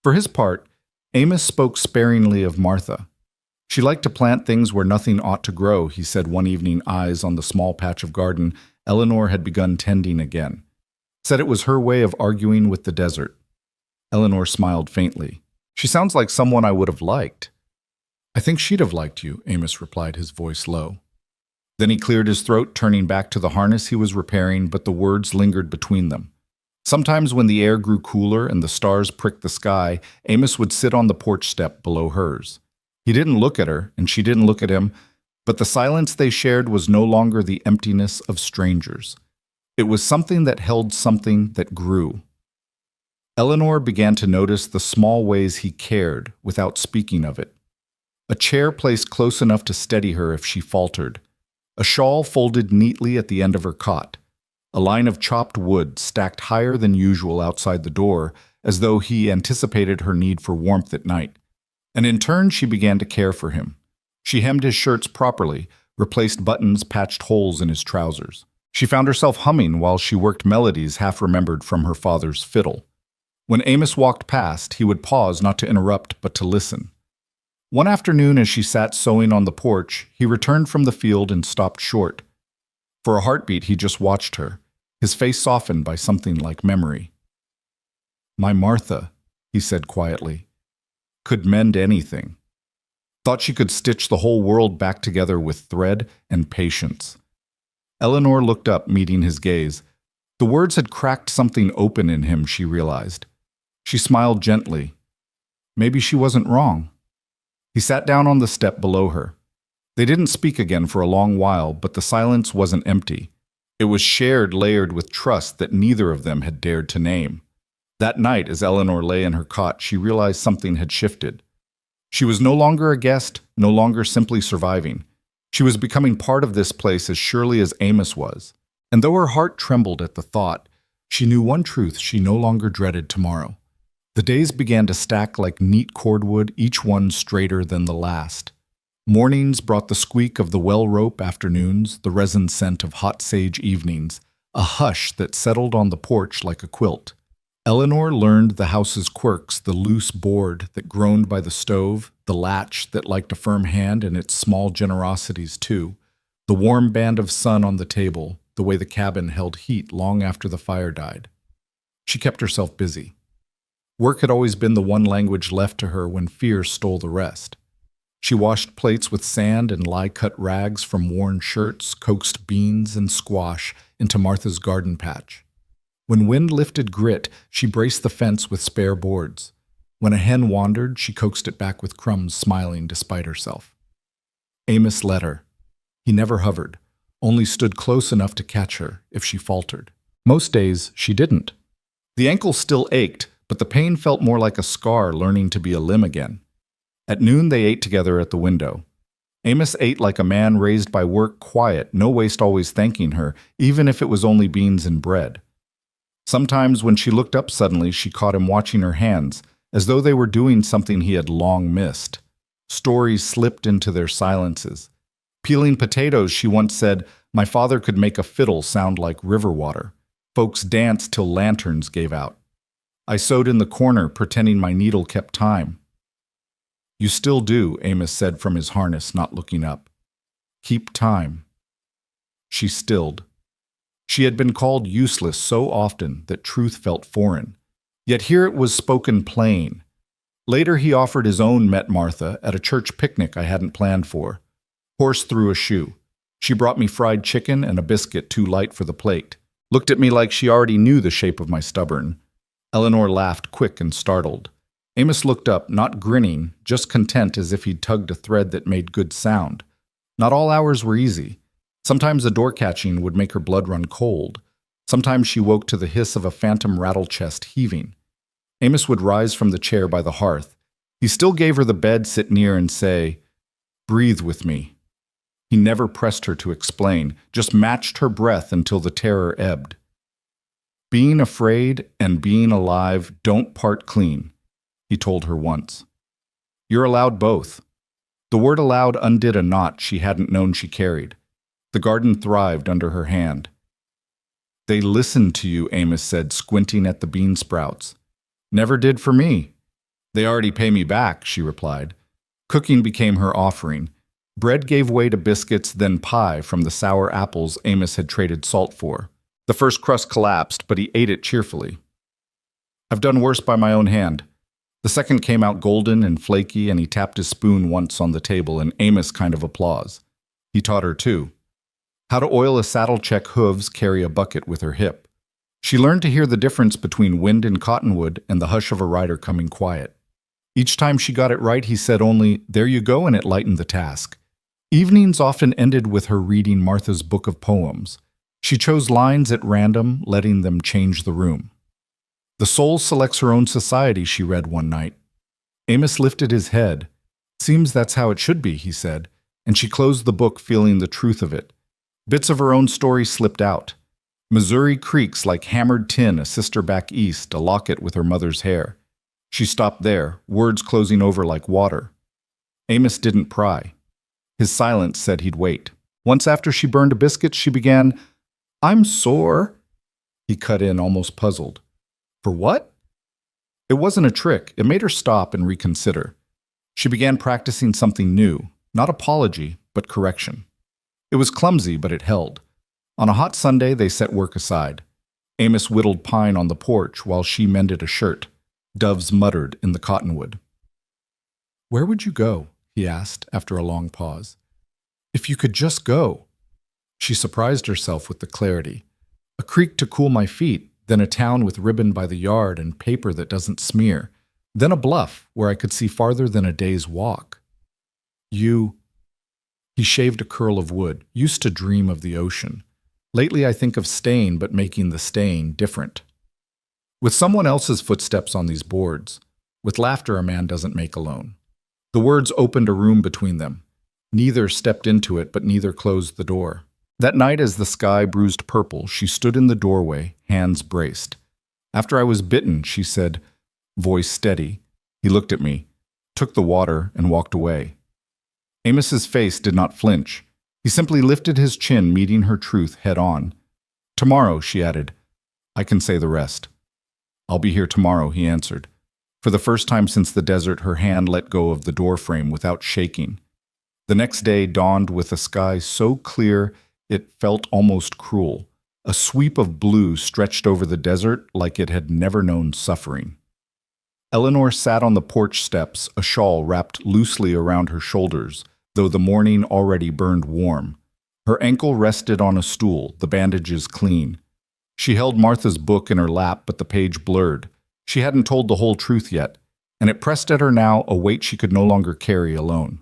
For his part, Amos spoke sparingly of Martha. She liked to plant things where nothing ought to grow, he said one evening, eyes on the small patch of garden Eleanor had begun tending again. Said it was her way of arguing with the desert. Eleanor smiled faintly. "She sounds like someone I would have liked." "I think she'd have liked you," Amos replied, his voice low. Then he cleared his throat, turning back to the harness he was repairing, but the words lingered between them. Sometimes when the air grew cooler and the stars pricked the sky, Amos would sit on the porch step below hers. He didn't look at her, and she didn't look at him, but the silence they shared was no longer the emptiness of strangers. It was something that held something that grew. Eleanor began to notice the small ways he cared without speaking of it. A chair placed close enough to steady her if she faltered. A shawl folded neatly at the end of her cot. A line of chopped wood stacked higher than usual outside the door, as though he anticipated her need for warmth at night. And in turn, she began to care for him. She hemmed his shirts properly, replaced buttons, patched holes in his trousers. She found herself humming while she worked melodies half-remembered from her father's fiddle. When Amos walked past, he would pause not to interrupt but to listen. One afternoon, as she sat sewing on the porch, he returned from the field and stopped short. For a heartbeat, he just watched her, his face softened by something like memory. "My Martha," he said quietly, "could mend anything. Thought she could stitch the whole world back together with thread and patience." Eleanor looked up, meeting his gaze. The words had cracked something open in him, she realized. She smiled gently. Maybe she wasn't wrong. He sat down on the step below her. They didn't speak again for a long while, but the silence wasn't empty. It was shared, layered with trust that neither of them had dared to name. That night, as Eleanor lay in her cot, she realized something had shifted. She was no longer a guest, no longer simply surviving. She was becoming part of this place as surely as Amos was. And though her heart trembled at the thought, she knew one truth she no longer dreaded tomorrow. The days began to stack like neat cordwood, each one straighter than the last. Mornings brought the squeak of the well rope afternoons, the resin scent of hot sage evenings, a hush that settled on the porch like a quilt. Eleanor learned the house's quirks, the loose board that groaned by the stove, the latch that liked a firm hand and its small generosities too, the warm band of sun on the table, the way the cabin held heat long after the fire died. She kept herself busy. Work had always been the one language left to her when fear stole the rest. She washed plates with sand and lye-cut rags from worn shirts, coaxed beans and squash into Martha's garden patch. When wind lifted grit, she braced the fence with spare boards. When a hen wandered, she coaxed it back with crumbs, smiling despite herself. Amos led her. He never hovered, only stood close enough to catch her if she faltered. Most days, she didn't. The ankle still ached, but the pain felt more like a scar learning to be a limb again. At noon, they ate together at the window. Amos ate like a man raised by work, quiet, no waste, always thanking her, even if it was only beans and bread. Sometimes when she looked up suddenly, she caught him watching her hands, as though they were doing something he had long missed. Stories slipped into their silences. Peeling potatoes, she once said, "My father could make a fiddle sound like river water. Folks danced till lanterns gave out. I sewed in the corner, pretending my needle kept time." "You still do," Amos said from his harness, not looking up. "Keep time." She stilled. She had been called useless so often that truth felt foreign. Yet here it was spoken plain. Later he offered his own met Martha at a church picnic I hadn't planned for. Horse threw a shoe. She brought me fried chicken and a biscuit too light for the plate. Looked at me like she already knew the shape of my stubborn. Eleanor laughed, quick and startled. Amos looked up, not grinning, just content as if he'd tugged a thread that made good sound. Not all hours were easy. Sometimes a door catching would make her blood run cold. Sometimes she woke to the hiss of a phantom rattle chest heaving. Amos would rise from the chair by the hearth. He still gave her the bed, sit near, and say, "Breathe with me." He never pressed her to explain, just matched her breath until the terror ebbed. "Being afraid and being alive don't part clean," he told her once. "You're allowed both." The word allowed undid a knot she hadn't known she carried. The garden thrived under her hand. "They listened to you," Amos said, squinting at the bean sprouts. "Never did for me." "They already pay me back," she replied. Cooking became her offering. Bread gave way to biscuits, then pie from the sour apples Amos had traded salt for. The first crust collapsed, but he ate it cheerfully. "I've done worse by my own hand." The second came out golden and flaky, and he tapped his spoon once on the table in Amos kind of applause. He taught her too. How to oil a saddle check hooves, carry a bucket with her hip. She learned to hear the difference between wind and cottonwood and the hush of a rider coming quiet. Each time she got it right, he said only, "There you go," and it lightened the task. Evenings often ended with her reading Martha's book of poems. She chose lines at random, letting them change the room. "The soul selects her own society," she read one night. Amos lifted his head. "Seems that's how it should be," he said, and she closed the book feeling the truth of it. Bits of her own story slipped out. Missouri creaks like hammered tin, a sister back east, a locket with her mother's hair. She stopped there, words closing over like water. Amos didn't pry. His silence said he'd wait. Once after she burned a biscuit, she began, "I'm sore." He cut in, almost puzzled. "For what?" It wasn't a trick. It made her stop and reconsider. She began practicing something new, not apology, but correction. It was clumsy, but it held. On a hot Sunday, they set work aside. Amos whittled pine on the porch while she mended a shirt. Doves muttered in the cottonwood. "Where would you go?" he asked after a long pause. "If you could just go." She surprised herself with the clarity. "A creek to cool my feet, then a town with ribbon by the yard and paper that doesn't smear, then a bluff where I could see farther than a day's walk." "You..." He shaved a curl of wood, used to dream of the ocean. Lately I think of staying, but making the staying different. With someone else's footsteps on these boards, with laughter a man doesn't make alone. The words opened a room between them. Neither stepped into it, but neither closed the door. That night, as the sky bruised purple, she stood in the doorway, hands braced. After I was bitten, she said, voice steady. He looked at me, took the water, and walked away. Amos's face did not flinch. He simply lifted his chin, meeting her truth head on. Tomorrow, she added, I can say the rest. I'll be here tomorrow, he answered. For the first time since the desert, her hand let go of the doorframe without shaking. The next day dawned with a sky so clear it felt almost cruel. A sweep of blue stretched over the desert like it had never known suffering. Eleanor sat on the porch steps, a shawl wrapped loosely around her shoulders, though the morning already burned warm. Her ankle rested on a stool, the bandages clean. She held Martha's book in her lap, but the page blurred. She hadn't told the whole truth yet, and it pressed at her now, a weight she could no longer carry alone.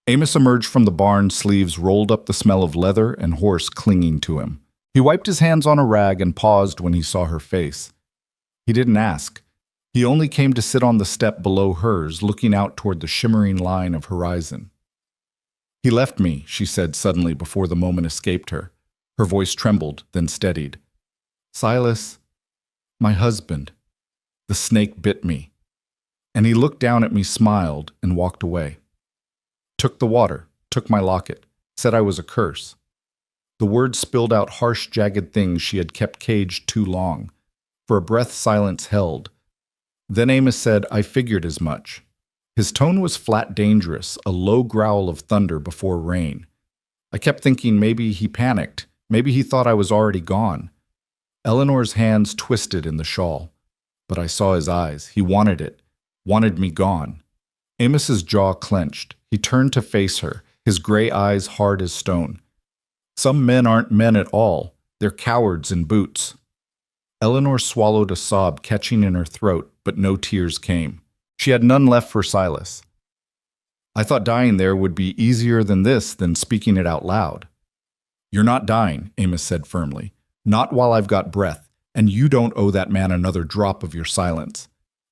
Amos emerged from the barn, sleeves rolled up, the smell of leather and horse clinging to him. He wiped his hands on a rag and paused when he saw her face. He didn't ask. He only came to sit on the step below hers, looking out toward the shimmering line of horizon. He left me, she said suddenly before the moment escaped her. Her voice trembled, then steadied. Silas, my husband, the snake bit me. And he looked down at me, smiled, and walked away. Took the water, took my locket, said I was a curse. The words spilled out harsh, jagged things she had kept caged too long. For a breath, silence held. Then Amos said, I figured as much. His tone was flat dangerous, a low growl of thunder before rain. I kept thinking maybe he panicked, maybe he thought I was already gone. Eleanor's hands twisted in the shawl. But I saw his eyes. He wanted it, wanted me gone. Amos's jaw clenched. He turned to face her, his gray eyes hard as stone. Some men aren't men at all. They're cowards in boots. Eleanor swallowed a sob catching in her throat, but no tears came. She had none left for Silas. I thought dying there would be easier than speaking it out loud. You're not dying, Amos said firmly. Not while I've got breath, and you don't owe that man another drop of your silence.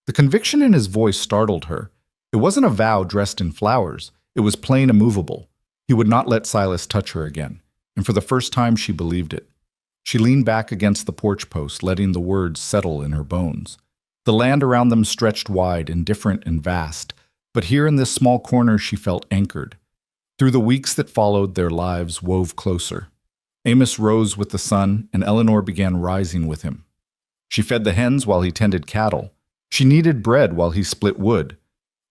The conviction in his voice startled her. It wasn't a vow dressed in flowers. It was plain immovable. He would not let Silas touch her again, and for the first time she believed it. She leaned back against the porch post, letting the words settle in her bones. The land around them stretched wide, indifferent and vast, but here in this small corner she felt anchored. Through the weeks that followed, their lives wove closer. Amos rose with the sun, and Eleanor began rising with him. She fed the hens while he tended cattle. She kneaded bread while he split wood.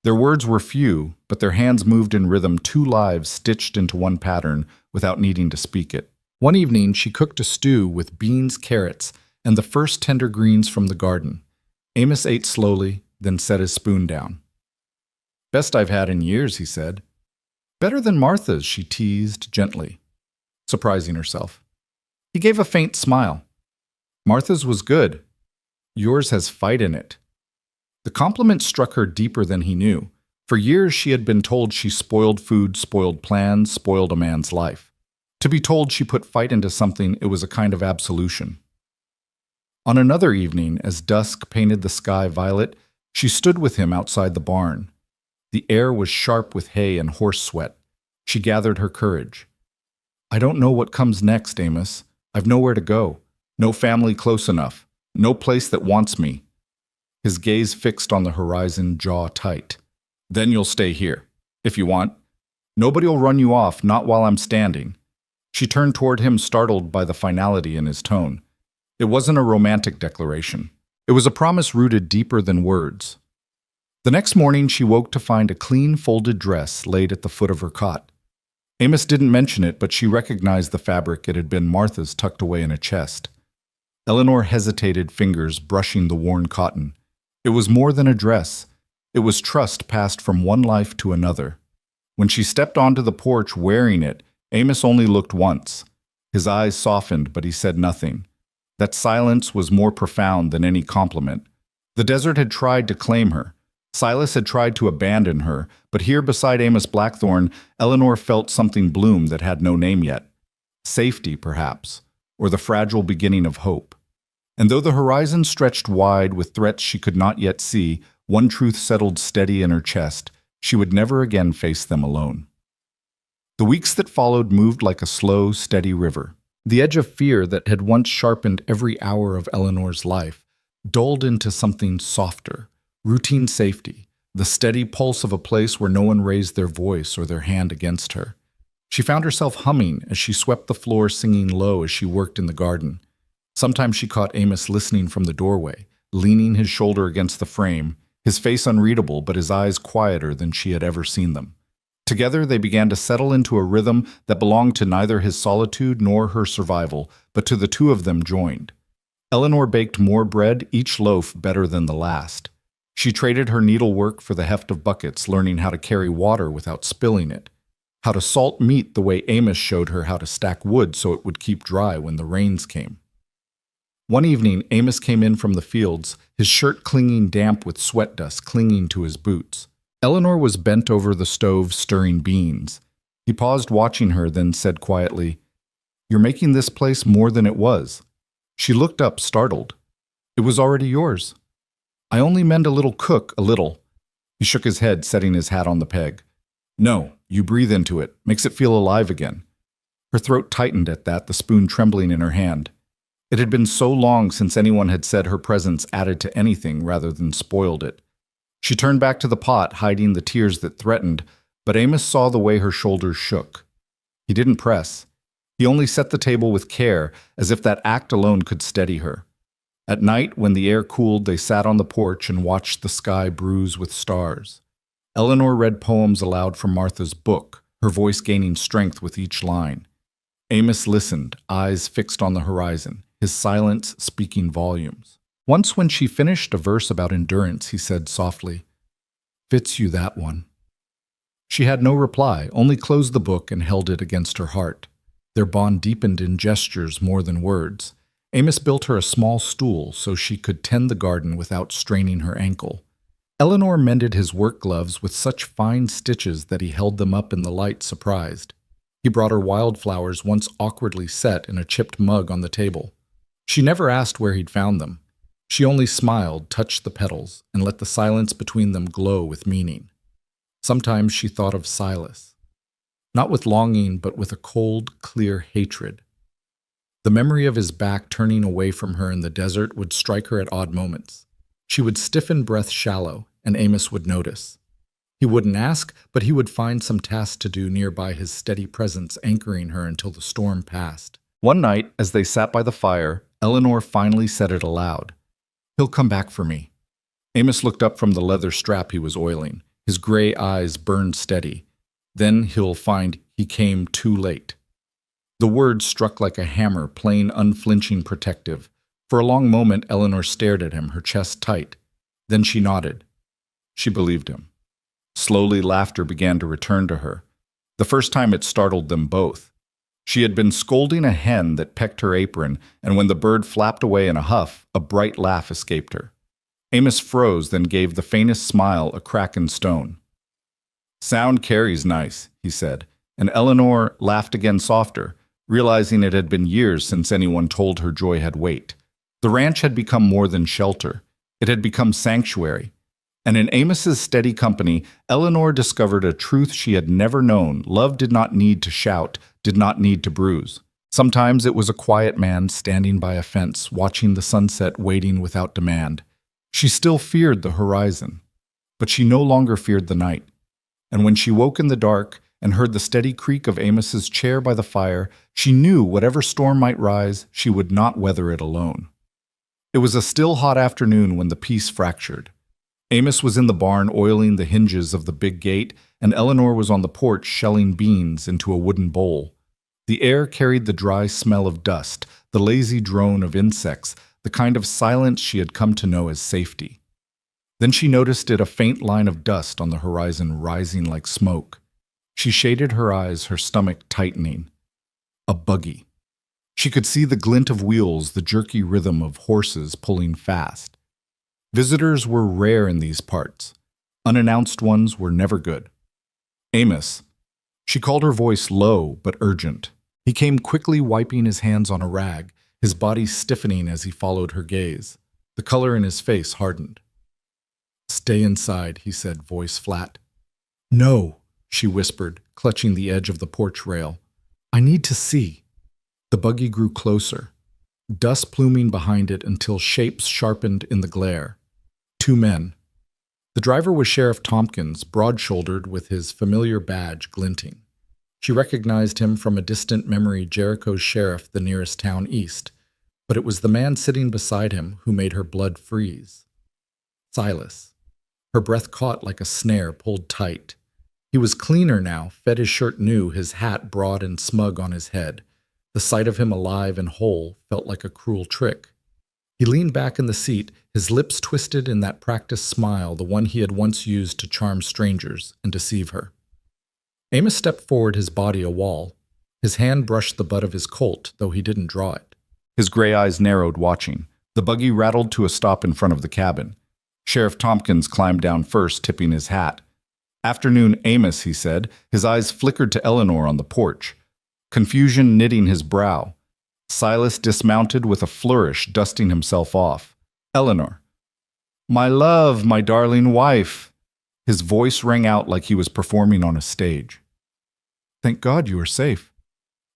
Their words were few, but their hands moved in rhythm, two lives stitched into one pattern without needing to speak it. One evening, she cooked a stew with beans, carrots, and the first tender greens from the garden. Amos ate slowly, then set his spoon down. Best I've had in years, he said. Better than Martha's, she teased gently, surprising herself. He gave a faint smile. Martha's was good. Yours has fight in it. The compliment struck her deeper than he knew. For years she had been told she spoiled food, spoiled plans, spoiled a man's life. To be told she put fight into something, it was a kind of absolution. On another evening, as dusk painted the sky violet, she stood with him outside the barn. The air was sharp with hay and horse sweat. She gathered her courage. I don't know what comes next, Amos. I've nowhere to go. No family close enough. No place that wants me. His gaze fixed on the horizon, jaw tight. Then you'll stay here, if you want. Nobody'll run you off, not while I'm standing. She turned toward him, startled by the finality in his tone. It wasn't a romantic declaration. It was a promise rooted deeper than words. The next morning, she woke to find a clean, folded dress laid at the foot of her cot. Amos didn't mention it, but she recognized the fabric. It had been Martha's, tucked away in a chest. Eleanor hesitated, fingers brushing the worn cotton. It was more than a dress. It was trust passed from one life to another. When she stepped onto the porch wearing it, Amos only looked once. His eyes softened, but he said nothing. That silence was more profound than any compliment. The desert had tried to claim her. Silas had tried to abandon her, but here beside Amos Blackthorne, Eleanor felt something bloom that had no name yet. Safety, perhaps, or the fragile beginning of hope. And though the horizon stretched wide with threats she could not yet see, one truth settled steady in her chest: she would never again face them alone. The weeks that followed moved like a slow, steady river. The edge of fear that had once sharpened every hour of Eleanor's life dulled into something softer, routine safety, the steady pulse of a place where no one raised their voice or their hand against her. She found herself humming as she swept the floor, singing low as she worked in the garden. Sometimes she caught Amos listening from the doorway, leaning his shoulder against the frame, his face unreadable but his eyes quieter than she had ever seen them. Together they began to settle into a rhythm that belonged to neither his solitude nor her survival, but to the two of them joined. Eleanor baked more bread, each loaf better than the last. She traded her needlework for the heft of buckets, learning how to carry water without spilling it, how to salt meat the way Amos showed her how to stack wood so it would keep dry when the rains came. One evening, Amos came in from the fields, his shirt clinging damp with sweat dust clinging to his boots. Eleanor was bent over the stove stirring beans. He paused watching her, then said quietly, "You're making this place more than it was." She looked up, startled. "It was already yours." "I only meant a little cook, a little." He shook his head, setting his hat on the peg. "No, you breathe into it. Makes it feel alive again." Her throat tightened at that, the spoon trembling in her hand. It had been so long since anyone had said her presence added to anything rather than spoiled it. She turned back to the pot, hiding the tears that threatened, but Amos saw the way her shoulders shook. He didn't press. He only set the table with care, as if that act alone could steady her. At night, when the air cooled, they sat on the porch and watched the sky bruise with stars. Eleanor read poems aloud from Martha's book, her voice gaining strength with each line. Amos listened, eyes fixed on the horizon, his silence speaking volumes. Once when she finished a verse about endurance, he said softly, "Fits you that one." She had no reply, only closed the book and held it against her heart. Their bond deepened in gestures more than words. Amos built her a small stool so she could tend the garden without straining her ankle. Eleanor mended his work gloves with such fine stitches that he held them up in the light, surprised. He brought her wildflowers once awkwardly set in a chipped mug on the table. She never asked where he'd found them. She only smiled, touched the petals, and let the silence between them glow with meaning. Sometimes she thought of Silas. Not with longing, but with a cold, clear hatred. The memory of his back turning away from her in the desert would strike her at odd moments. She would stiffen breath shallow, and Amos would notice. He wouldn't ask, but he would find some task to do nearby, his steady presence anchoring her until the storm passed. One night, as they sat by the fire, Eleanor finally said it aloud. "He'll come back for me." Amos looked up from the leather strap he was oiling. His gray eyes burned steady. "Then he'll find he came too late." The words struck like a hammer, plain, unflinching, protective. For a long moment, Eleanor stared at him, her chest tight. Then she nodded. She believed him. Slowly, laughter began to return to her. The first time it startled them both. She had been scolding a hen that pecked her apron, and when the bird flapped away in a huff, a bright laugh escaped her. Amos froze, then gave the faintest smile a crack in stone. "Sound carries nice," he said, and Eleanor laughed again softer, realizing it had been years since anyone told her joy had weight. The ranch had become more than shelter. It had become sanctuary. And in Amos's steady company, Eleanor discovered a truth she had never known. Love did not need to shout, did not need to bruise. Sometimes it was a quiet man standing by a fence, watching the sunset, waiting without demand. She still feared the horizon, but she no longer feared the night. And when she woke in the dark and heard the steady creak of Amos's chair by the fire, she knew whatever storm might rise, she would not weather it alone. It was a still hot afternoon when the peace fractured. Amos was in the barn oiling the hinges of the big gate, and Eleanor was on the porch shelling beans into a wooden bowl. The air carried the dry smell of dust, the lazy drone of insects, the kind of silence she had come to know as safety. Then she noticed a faint line of dust on the horizon rising like smoke. She shaded her eyes, her stomach tightening. A buggy. She could see the glint of wheels, the jerky rhythm of horses pulling fast. Visitors were rare in these parts. Unannounced ones were never good. Amos. She called her voice low but urgent. He came quickly, wiping his hands on a rag, his body stiffening as he followed her gaze. The color in his face hardened. "Stay inside," he said, voice flat. "No," she whispered, clutching the edge of the porch rail. "I need to see." The buggy grew closer, dust pluming behind it until shapes sharpened in the glare. Two men. The driver was Sheriff Tompkins, broad-shouldered with his familiar badge glinting. She recognized him from a distant memory, Jericho's sheriff, the nearest town east, but it was the man sitting beside him who made her blood freeze. Silas. Her breath caught like a snare pulled tight. He was cleaner now, fed his shirt new, his hat broad and smug on his head. The sight of him alive and whole felt like a cruel trick. He leaned back in the seat, his lips twisted in that practiced smile, the one he had once used to charm strangers and deceive her. Amos stepped forward, his body a wall. His hand brushed the butt of his Colt, though he didn't draw it. His gray eyes narrowed, watching. The buggy rattled to a stop in front of the cabin. Sheriff Tompkins climbed down first, tipping his hat. "Afternoon, Amos," he said. His eyes flickered to Eleanor on the porch, confusion knitting his brow. Silas dismounted with a flourish, dusting himself off. "Eleanor." "My love, my darling wife." His voice rang out like he was performing on a stage. "Thank God you are safe.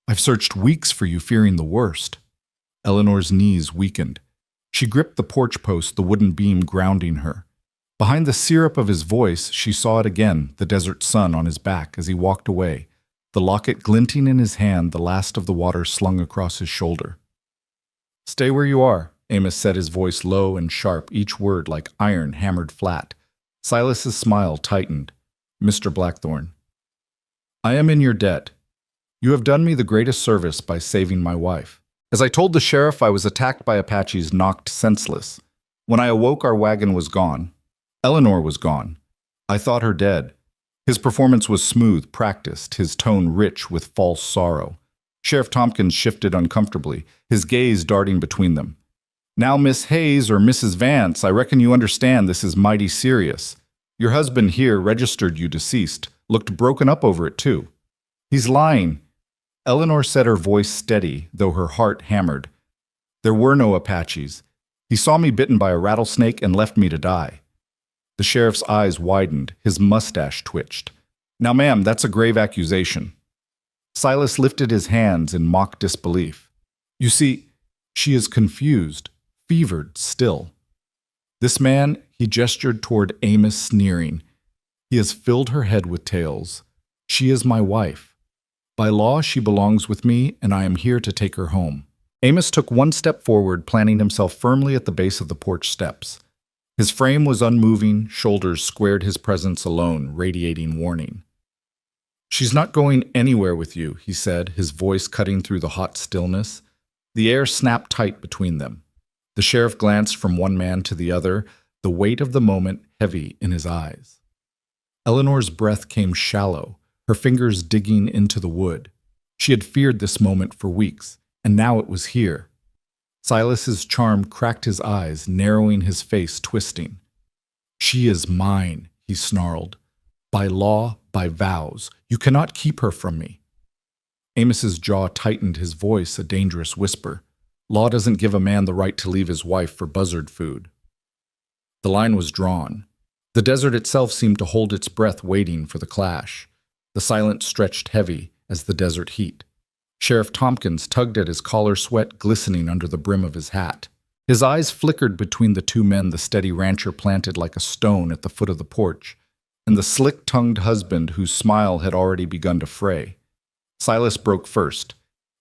I've searched weeks for you, fearing the worst." Eleanor's knees weakened. She gripped the porch post, the wooden beam grounding her. Behind the syrup of his voice, she saw it again, the desert sun on his back as he walked away, the locket glinting in his hand, the last of the water slung across his shoulder. "Stay where you are," Amos said, his voice low and sharp, each word like iron hammered flat. Silas's smile tightened. "Mr. Blackthorne, I am in your debt. You have done me the greatest service by saving my wife. As I told the sheriff, I was attacked by Apaches, knocked senseless. When I awoke, our wagon was gone. Eleanor was gone. I thought her dead." His performance was smooth, practiced, his tone rich with false sorrow. Sheriff Tompkins shifted uncomfortably, his gaze darting between them. "Now, Miss Hayes or Mrs. Vance, I reckon you understand this is mighty serious. Your husband here registered you deceased, looked broken up over it too. He's lying." Eleanor said, her voice steady, though her heart hammered. "There were no Apaches. He saw me bitten by a rattlesnake and left me to die." The sheriff's eyes widened, his mustache twitched. "Now, ma'am, that's a grave accusation." Silas lifted his hands in mock disbelief. "You see, she is confused, fevered still. This man," he gestured toward Amos, sneering, "he has filled her head with tales. She is my wife. By law, she belongs with me, and I am here to take her home." Amos took one step forward, planting himself firmly at the base of the porch steps. His frame was unmoving, shoulders squared, his presence alone, radiating warning. "She's not going anywhere with you," he said, his voice cutting through the hot stillness. The air snapped tight between them. The sheriff glanced from one man to the other, the weight of the moment heavy in his eyes. Eleanor's breath came shallow, her fingers digging into the wood. She had feared this moment for weeks, and now it was here. Silas's charm cracked his eyes, narrowing his face, twisting. "She is mine," he snarled. "By law, by vows. You cannot keep her from me." Amos's jaw tightened, his voice a dangerous whisper. "Law doesn't give a man the right to leave his wife for buzzard food." The line was drawn. The desert itself seemed to hold its breath, waiting for the clash. The silence stretched heavy as the desert heat. Sheriff Tompkins tugged at his collar, sweat glistening under the brim of his hat. His eyes flickered between the two men, the steady rancher planted like a stone at the foot of the porch, and the slick-tongued husband whose smile had already begun to fray. Silas broke first.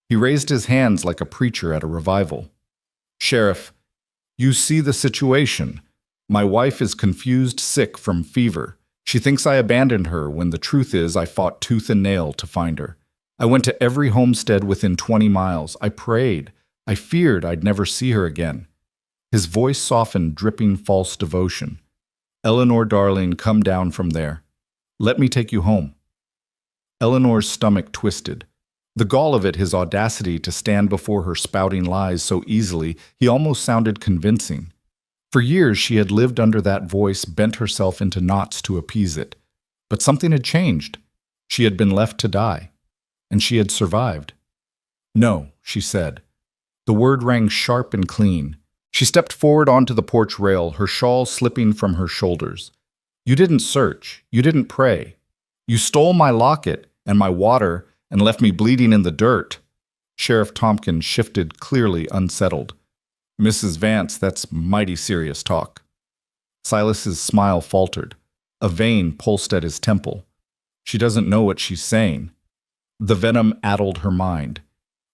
He raised his hands like a preacher at a revival. "Sheriff, you see the situation. My wife is confused, sick from fever. She thinks I abandoned her when the truth is I fought tooth and nail to find her. I went to every homestead within 20 miles. I prayed. I feared I'd never see her again." His voice softened, dripping false devotion. "Eleanor, darling, come down from there. Let me take you home." Eleanor's stomach twisted. The gall of it, his audacity to stand before her spouting lies so easily, he almost sounded convincing. For years, she had lived under that voice, bent herself into knots to appease it. But something had changed. She had been left to die, and she had survived. "No," she said. The word rang sharp and clean. She stepped forward onto the porch rail, her shawl slipping from her shoulders. "You didn't search. You didn't pray. You stole my locket and my water and left me bleeding in the dirt." Sheriff Tompkins shifted, clearly unsettled. "Mrs. Vance, that's mighty serious talk." Silas's smile faltered. A vein pulsed at his temple. She doesn't know what she's saying. The venom addled her mind.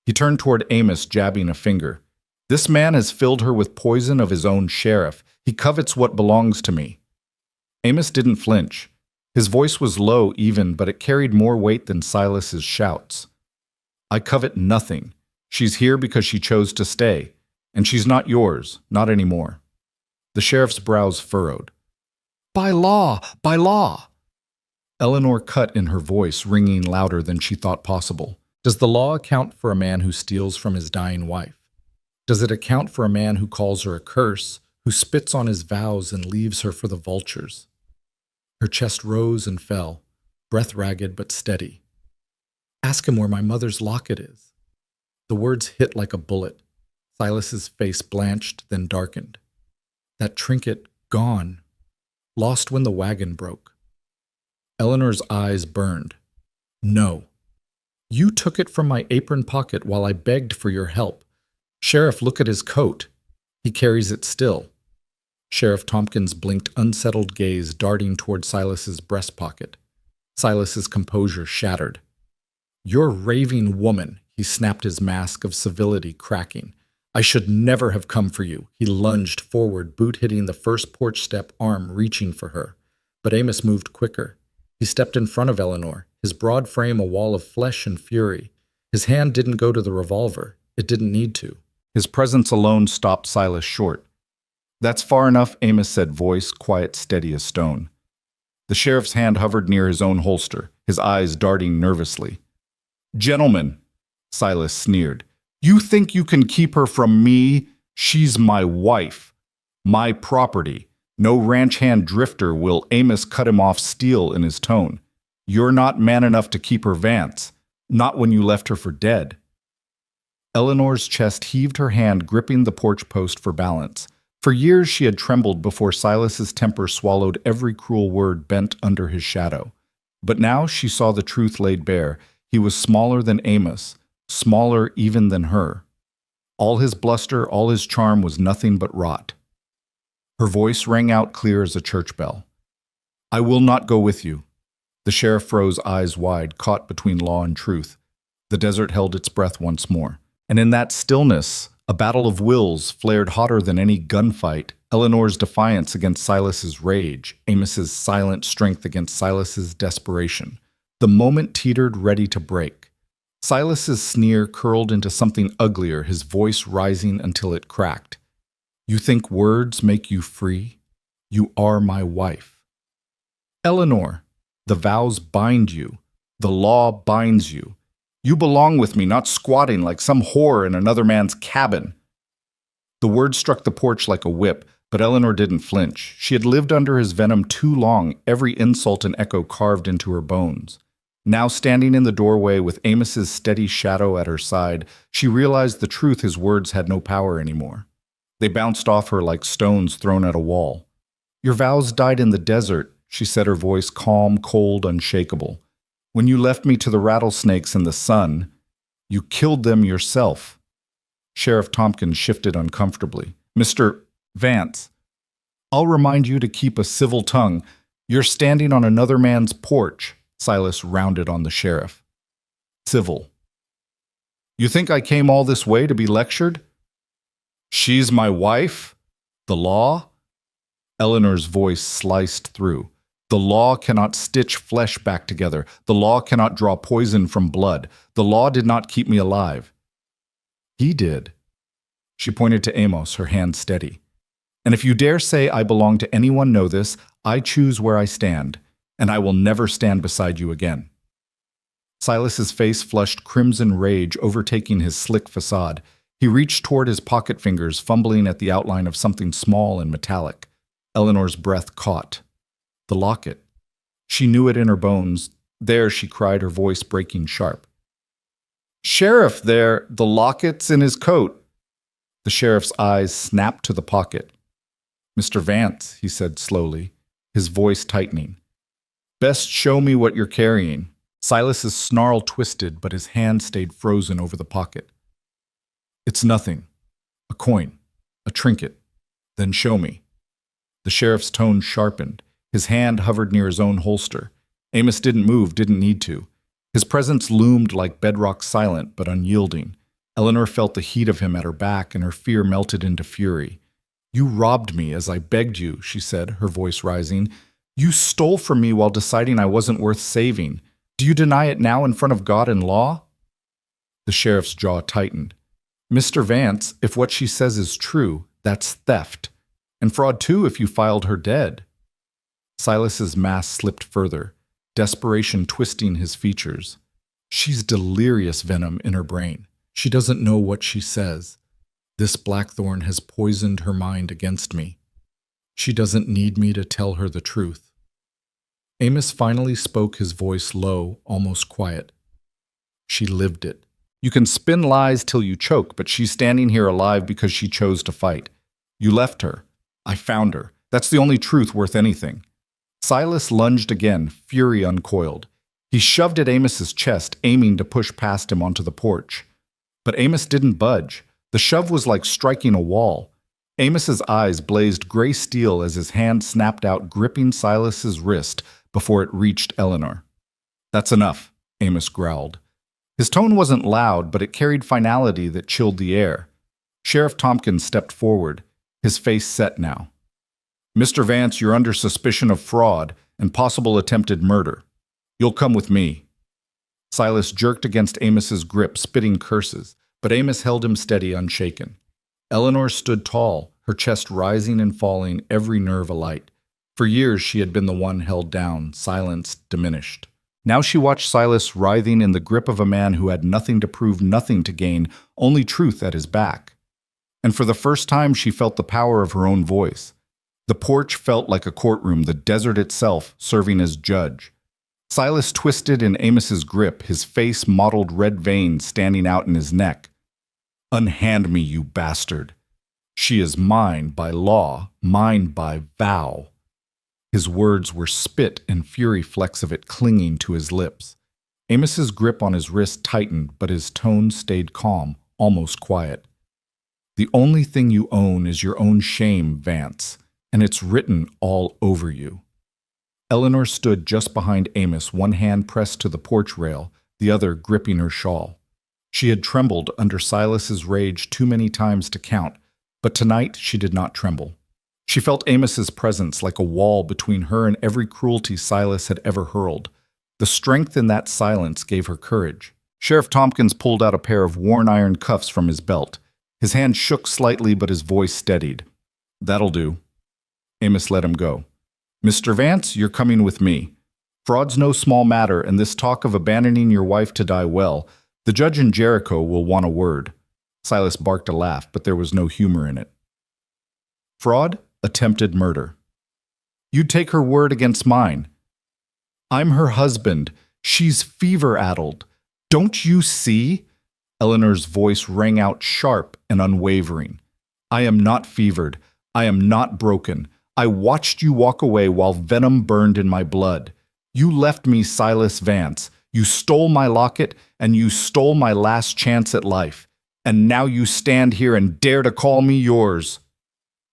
He turned toward Amos, jabbing a finger. "This man has filled her with poison of his own, Sheriff. He covets what belongs to me." Amos didn't flinch. His voice was low, even, but it carried more weight than Silas's shouts. "I covet nothing. She's here because she chose to stay. And she's not yours, not anymore." The sheriff's brows furrowed. "By law! By law!" Eleanor cut in her voice, ringing louder than she thought possible. "Does the law account for a man who steals from his dying wife? Does it account for a man who calls her a curse, who spits on his vows and leaves her for the vultures?" Her chest rose and fell, breath ragged but steady. "Ask him where my mother's locket is." The words hit like a bullet. Silas's face blanched, then darkened. That trinket gone, lost when the wagon broke. Eleanor's eyes burned. "No. You took it from my apron pocket while I begged for your help. Sheriff, look at his coat. He carries it still." Sheriff Tompkins blinked unsettled gaze darting toward Silas's breast pocket. Silas's composure shattered. "You're raving woman," he snapped, his mask of civility cracking. "I should never have come for you." He lunged forward, boot hitting the first porch step, arm reaching for her. But Amos moved quicker. He stepped in front of Eleanor, his broad frame a wall of flesh and fury. His hand didn't go to the revolver. It didn't need to. His presence alone stopped Silas short. "That's far enough," Amos said, voice quiet, steady as stone. The sheriff's hand hovered near his own holster, his eyes darting nervously. "Gentlemen," Silas sneered, "you think you can keep her from me? She's my wife, my property. No ranch hand drifter will." Amos cut him off, steel in his tone. "You're not man enough to keep her, Vance. Not when you left her for dead." Eleanor's chest heaved, her hand gripping the porch post for balance. For years she had trembled before Silas's temper swallowed every cruel word bent under his shadow. But now she saw the truth laid bare. He was smaller than Amos, smaller even than her. All his bluster, all his charm was nothing but rot. Her voice rang out clear as a church bell. "I will not go with you." The sheriff froze, eyes wide, caught between law and truth. The desert held its breath once more. And in that stillness, a battle of wills flared hotter than any gunfight. Eleanor's defiance against Silas's rage, Amos's silent strength against Silas's desperation. The moment teetered, ready to break. Silas's sneer curled into something uglier, his voice rising until it cracked. "You think words make you free? You are my wife." "Eleanor, the vows bind you. The law binds you. You belong with me, not squatting like some whore in another man's cabin." The word struck the porch like a whip, but Eleanor didn't flinch. She had lived under his venom too long, every insult and echo carved into her bones. Now standing in the doorway with Amos's steady shadow at her side, she realized the truth: his words had no power anymore. They bounced off her like stones thrown at a wall. "Your vows died in the desert," she said, her voice calm, cold, unshakable. "When you left me to the rattlesnakes and the sun, you killed them yourself." Sheriff Tompkins shifted uncomfortably. "Mr. Vance, I'll remind you to keep a civil tongue. You're standing on another man's porch." Silas rounded on the sheriff. "Civil. You think I came all this way to be lectured? She's my wife? The law?" Eleanor's voice sliced through. "The law cannot stitch flesh back together. The law cannot draw poison from blood. The law did not keep me alive. He did." She pointed to Amos, her hand steady. "And if you dare say I belong to anyone, know this: I choose where I stand, and I will never stand beside you again." Silas's face flushed crimson rage, overtaking his slick facade. He reached toward his pocket fingers, fumbling at the outline of something small and metallic. Eleanor's breath caught. The locket. She knew it in her bones. There, she cried, her voice breaking sharp. "Sheriff, there! The locket's in his coat!" The sheriff's eyes snapped to the pocket. "Mr. Vance," he said slowly, his voice tightening. "Best show me what you're carrying." Silas's snarl twisted, but his hand stayed frozen over the pocket. "It's nothing. A coin. A trinket. Then show me." The sheriff's tone sharpened. His hand hovered near his own holster. Amos didn't move, didn't need to. His presence loomed like bedrock, silent but unyielding. Eleanor felt the heat of him at her back, and her fear melted into fury. "You robbed me as I begged you," she said, her voice rising. "You stole from me while deciding I wasn't worth saving. Do you deny it now in front of God and law?" The sheriff's jaw tightened. "Mr. Vance, if what she says is true, that's theft. And fraud too if you filed her dead." Silas's mask slipped further, desperation twisting his features. "She's delirious venom in her brain. She doesn't know what she says. This blackthorn has poisoned her mind against me. She doesn't need me to tell her the truth." Amos finally spoke, his voice low, almost quiet. "She lived it. You can spin lies till you choke, but she's standing here alive because she chose to fight. You left her. I found her. That's the only truth worth anything." Silas lunged again, fury uncoiled. He shoved at Amos's chest, aiming to push past him onto the porch. But Amos didn't budge. The shove was like striking a wall. Amos's eyes blazed gray steel as his hand snapped out, gripping Silas's wrist before it reached Eleanor. "That's enough," Amos growled. His tone wasn't loud, but it carried finality that chilled the air. Sheriff Tompkins stepped forward, his face set now. "Mr. Vance, you're under suspicion of fraud and possible attempted murder. You'll come with me." Silas jerked against Amos's grip, spitting curses, but Amos held him steady, unshaken. Eleanor stood tall, her chest rising and falling, every nerve alight. For years she had been the one held down, silenced, diminished. Now she watched Silas writhing in the grip of a man who had nothing to prove, nothing to gain, only truth at his back. And for the first time she felt the power of her own voice. The porch felt like a courtroom, the desert itself serving as judge. Silas twisted in Amos's grip, his face mottled red veins standing out in his neck. "Unhand me, you bastard. She is mine by law, mine by vow." His words were spit and fury flecks of it clinging to his lips. Amos's grip on his wrist tightened, but his tone stayed calm, almost quiet. "The only thing you own is your own shame, Vance, and it's written all over you." Eleanor stood just behind Amos, one hand pressed to the porch rail, the other gripping her shawl. She had trembled under Silas's rage too many times to count, but tonight she did not tremble. She felt Amos's presence like a wall between her and every cruelty Silas had ever hurled. The strength in that silence gave her courage. Sheriff Tompkins pulled out a pair of worn iron cuffs from his belt. His hand shook slightly, but his voice steadied. "That'll do." Amos let him go. "Mr. Vance, you're coming with me. Fraud's no small matter, and this talk of abandoning your wife to die well, the judge in Jericho will want a word." Silas barked a laugh, but there was no humor in it. "Fraud? Attempted murder. You'd take her word against mine. I'm her husband. She's fever-addled. Don't you see?" Eleanor's voice rang out sharp and unwavering. "I am not fevered. I am not broken. I watched you walk away while venom burned in my blood. You left me, Silas Vance. You stole my locket, and you stole my last chance at life. And now you stand here and dare to call me yours."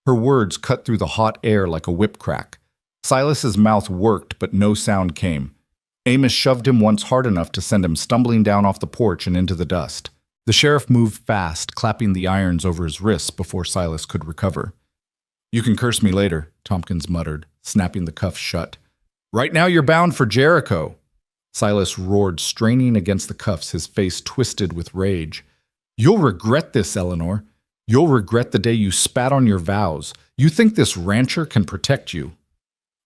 Her words cut through the hot air like a whip crack. Silas's mouth worked, but no sound came. Amos shoved him once hard enough to send him stumbling down off the porch and into the dust. The sheriff moved fast, clapping the irons over his wrists before Silas could recover. "You can curse me later," Tompkins muttered, snapping the cuffs shut. "Right now you're bound for Jericho." Silas roared, straining against the cuffs, his face twisted with rage. "You'll regret this, Eleanor. You'll regret the day you spat on your vows. You think this rancher can protect you.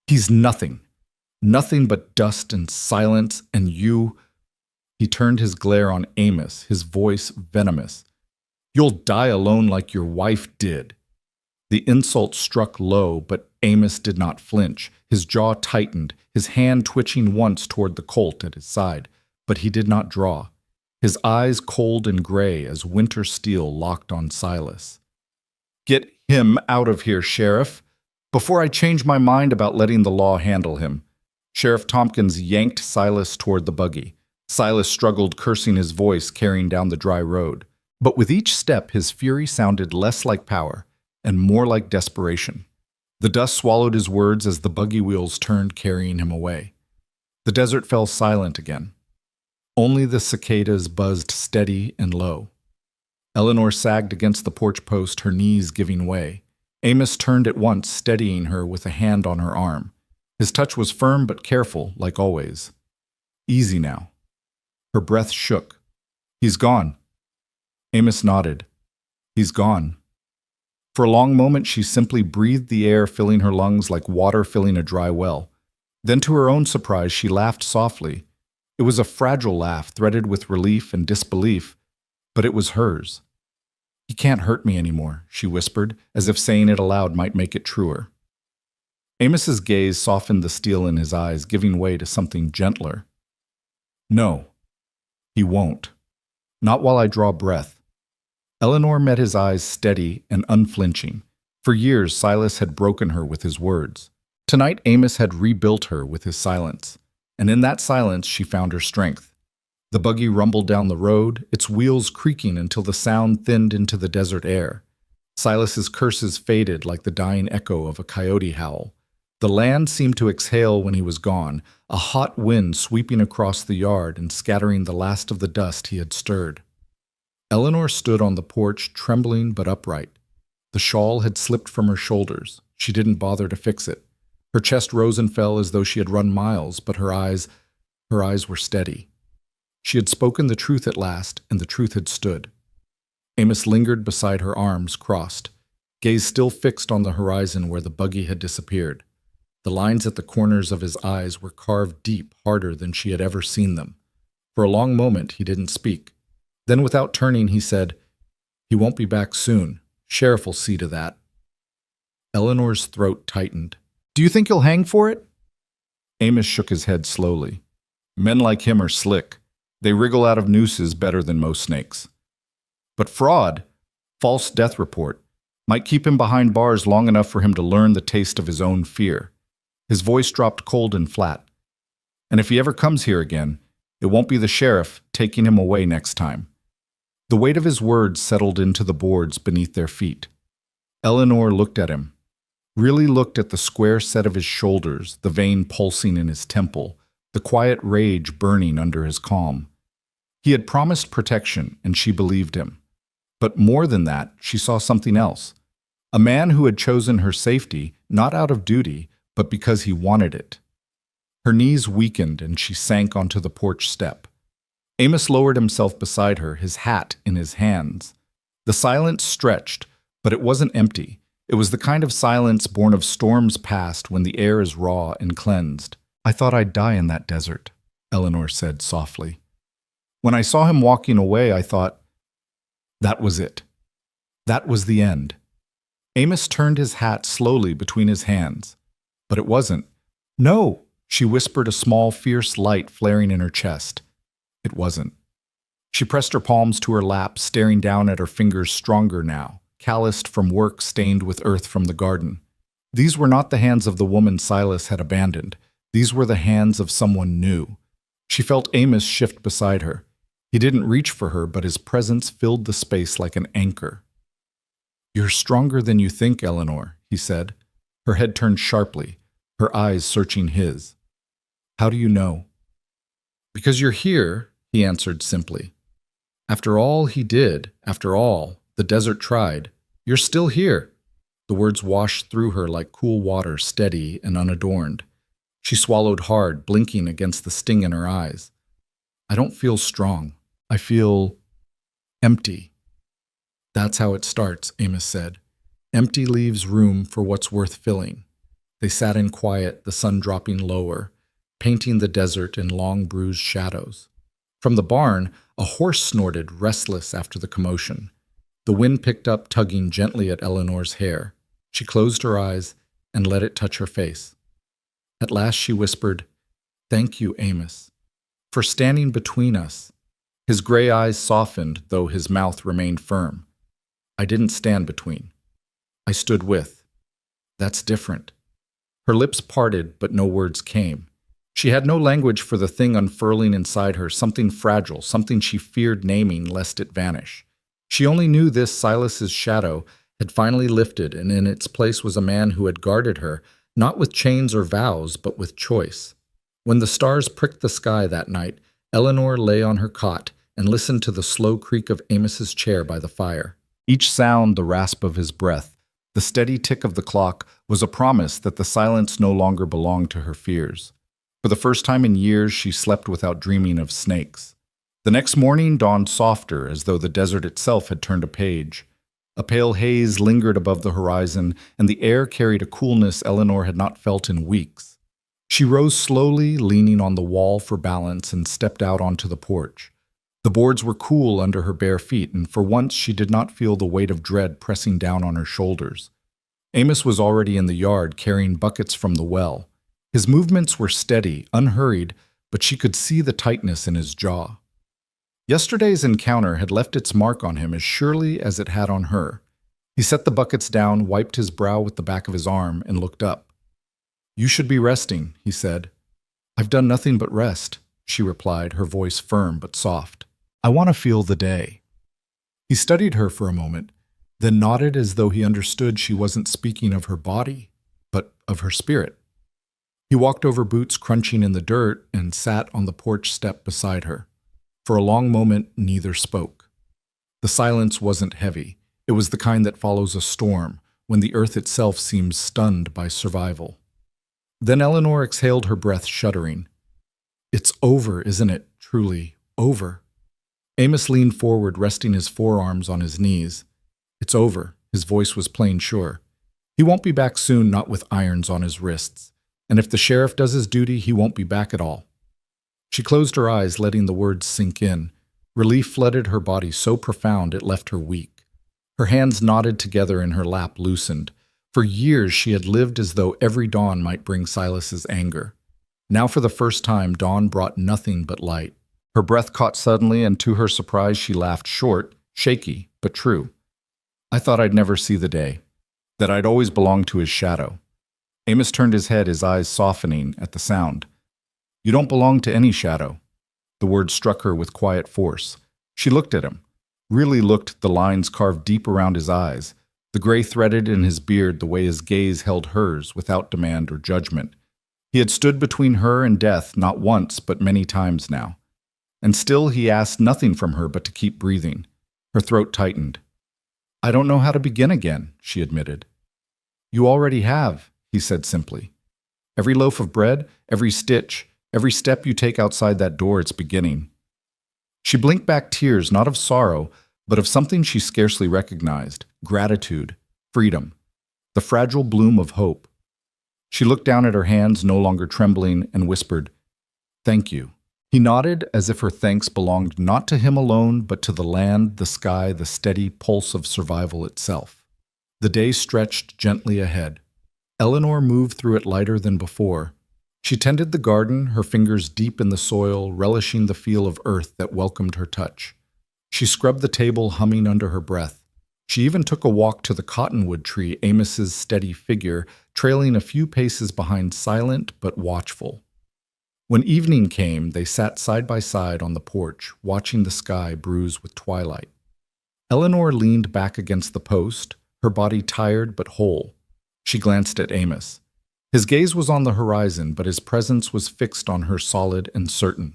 He's nothing. Nothing but dust and silence, and you—" He turned his glare on Amos, his voice venomous. You'll die alone like your wife did." The insult struck low, but Amos did not flinch. His jaw tightened, his hand twitching once toward the Colt at his side, but he did not draw. His eyes cold and gray as winter steel locked on Silas. "Get him out of here, Sheriff, before I change my mind about letting the law handle him." Sheriff Tompkins yanked Silas toward the buggy. Silas struggled, cursing his voice, carrying down the dry road. But with each step, his fury sounded less like power and more like desperation. The dust swallowed his words as the buggy wheels turned, carrying him away. The desert fell silent again. Only the cicadas buzzed steady and low. Eleanor sagged against the porch post, her knees giving way. Amos turned at once, steadying her with a hand on her arm. His touch was firm but careful, like always. "Easy now." Her breath shook. "He's gone." Amos nodded. "He's gone." For a long moment, she simply breathed the air, filling her lungs like water filling a dry well. Then, to her own surprise, she laughed softly. It was a fragile laugh, threaded with relief and disbelief, but it was hers. "He can't hurt me anymore," she whispered, as if saying it aloud might make it truer. Amos's gaze softened the steel in his eyes, giving way to something gentler. "No, he won't. Not while I draw breath." Eleanor met his eyes steady and unflinching. For years, Silas had broken her with his words. Tonight, Amos had rebuilt her with his silence, and in that silence she found her strength. The buggy rumbled down the road, its wheels creaking until the sound thinned into the desert air. Silas's curses faded like the dying echo of a coyote howl. The land seemed to exhale when he was gone, a hot wind sweeping across the yard and scattering the last of the dust he had stirred. Eleanor stood on the porch, trembling but upright. The shawl had slipped from her shoulders. She didn't bother to fix it. Her chest rose and fell as though she had run miles, but her eyes were steady. She had spoken the truth at last, and the truth had stood. Amos lingered beside her, arms crossed, gaze still fixed on the horizon where the buggy had disappeared. The lines at the corners of his eyes were carved deep, harder than she had ever seen them. For a long moment he didn't speak. Then, without turning, he said, "He won't be back soon. Sheriff will see to that." Eleanor's throat tightened. "Do you think he'll hang for it?" Amos shook his head slowly. "Men like him are slick. They wriggle out of nooses better than most snakes. But fraud, false death report, might keep him behind bars long enough for him to learn the taste of his own fear." His voice dropped cold and flat. "And if he ever comes here again, it won't be the sheriff taking him away next time." The weight of his words settled into the boards beneath their feet. Eleanor looked at him, really looked at the square set of his shoulders, the vein pulsing in his temple, the quiet rage burning under his calm. He had promised protection, and she believed him. But more than that, she saw something else. A man who had chosen her safety, not out of duty, but because he wanted it. Her knees weakened, and she sank onto the porch step. Amos lowered himself beside her, his hat in his hands. The silence stretched, but it wasn't empty. It was the kind of silence born of storms past when the air is raw and cleansed. "I thought I'd die in that desert," Eleanor said softly. "When I saw him walking away, I thought, that was it. That was the end." Amos turned his hat slowly between his hands. But it wasn't. "No," she whispered, a small, fierce light flaring in her chest. It wasn't. She pressed her palms to her lap, staring down at her fingers stronger now, calloused from work, stained with earth from the garden. These were not the hands of the woman Silas had abandoned. These were the hands of someone new. She felt Amos shift beside her. He didn't reach for her, but his presence filled the space like an anchor. "You're stronger than you think, Eleanor," he said. Her head turned sharply, her eyes searching his. "How do you know?" "Because you're here," he answered simply. "After all he did, after all the desert tried, you're still here." The words washed through her like cool water, steady and unadorned. She swallowed hard, blinking against the sting in her eyes. "I don't feel strong. I feel empty." "That's how it starts," Amos said. "Empty leaves room for what's worth filling." They sat in quiet, the sun dropping lower, painting the desert in long bruised shadows. From the barn, a horse snorted, restless after the commotion. The wind picked up, tugging gently at Eleanor's hair. She closed her eyes and let it touch her face. At last she whispered, "Thank you, Amos, for standing between us." His gray eyes softened, though his mouth remained firm. "I didn't stand between. I stood with. That's different." Her lips parted, but no words came. She had no language for the thing unfurling inside her, something fragile, something she feared naming lest it vanish. She only knew this Silas's shadow had finally lifted, and in its place was a man who had guarded her, not with chains or vows, but with choice. When the stars pricked the sky that night, Eleanor lay on her cot and listened to the slow creak of Amos's chair by the fire. Each sound, the rasp of his breath, the steady tick of the clock, was a promise that the silence no longer belonged to her fears. For the first time in years, she slept without dreaming of snakes. The next morning dawned softer, as though the desert itself had turned a page. A pale haze lingered above the horizon, and the air carried a coolness Eleanor had not felt in weeks. She rose slowly, leaning on the wall for balance, and stepped out onto the porch. The boards were cool under her bare feet, and for once she did not feel the weight of dread pressing down on her shoulders. Amos was already in the yard, carrying buckets from the well. His movements were steady, unhurried, but she could see the tightness in his jaw. Yesterday's encounter had left its mark on him as surely as it had on her. He set the buckets down, wiped his brow with the back of his arm, and looked up. "You should be resting," he said. "I've done nothing but rest," she replied, her voice firm but soft. "I want to feel the day." He studied her for a moment, then nodded as though he understood she wasn't speaking of her body, but of her spirit. He walked over boots crunching in the dirt and sat on the porch step beside her. For a long moment, neither spoke. The silence wasn't heavy. It was the kind that follows a storm, when the earth itself seems stunned by survival. Then Eleanor exhaled her breath, shuddering. "It's over, isn't it? Truly over." Amos leaned forward, resting his forearms on his knees. "It's over." His voice was plain sure. "He won't be back soon, not with irons on his wrists. And if the sheriff does his duty, he won't be back at all." She closed her eyes, letting the words sink in. Relief flooded her body so profound it left her weak. Her hands knotted together in her lap, loosened. For years she had lived as though every dawn might bring Silas's anger. Now for the first time, dawn brought nothing but light. Her breath caught suddenly, and to her surprise she laughed, short, shaky, but true. "I thought I'd never see the day, that I'd always belonged to his shadow." Amos turned his head, his eyes softening at the sound. "You don't belong to any shadow." The word struck her with quiet force. She looked at him, really looked, the lines carved deep around his eyes, the gray threaded in his beard, the way his gaze held hers without demand or judgment. He had stood between her and death not once, but many times now. And still he asked nothing from her but to keep breathing. Her throat tightened. "I don't know how to begin again," she admitted. "You already have," he said simply. "Every loaf of bread, every stitch, every step you take outside that door, it's beginning." She blinked back tears, not of sorrow, but of something she scarcely recognized, gratitude, freedom, the fragile bloom of hope. She looked down at her hands, no longer trembling, and whispered, "Thank you." He nodded, as if her thanks belonged not to him alone, but to the land, the sky, the steady pulse of survival itself. The day stretched gently ahead. Eleanor moved through it lighter than before. She tended the garden, her fingers deep in the soil, relishing the feel of earth that welcomed her touch. She scrubbed the table, humming under her breath. She even took a walk to the cottonwood tree, Amos's steady figure, trailing a few paces behind, silent but watchful. When evening came, they sat side by side on the porch, watching the sky bruise with twilight. Eleanor leaned back against the post, her body tired but whole. She glanced at Amos. His gaze was on the horizon, but his presence was fixed on her, solid and certain.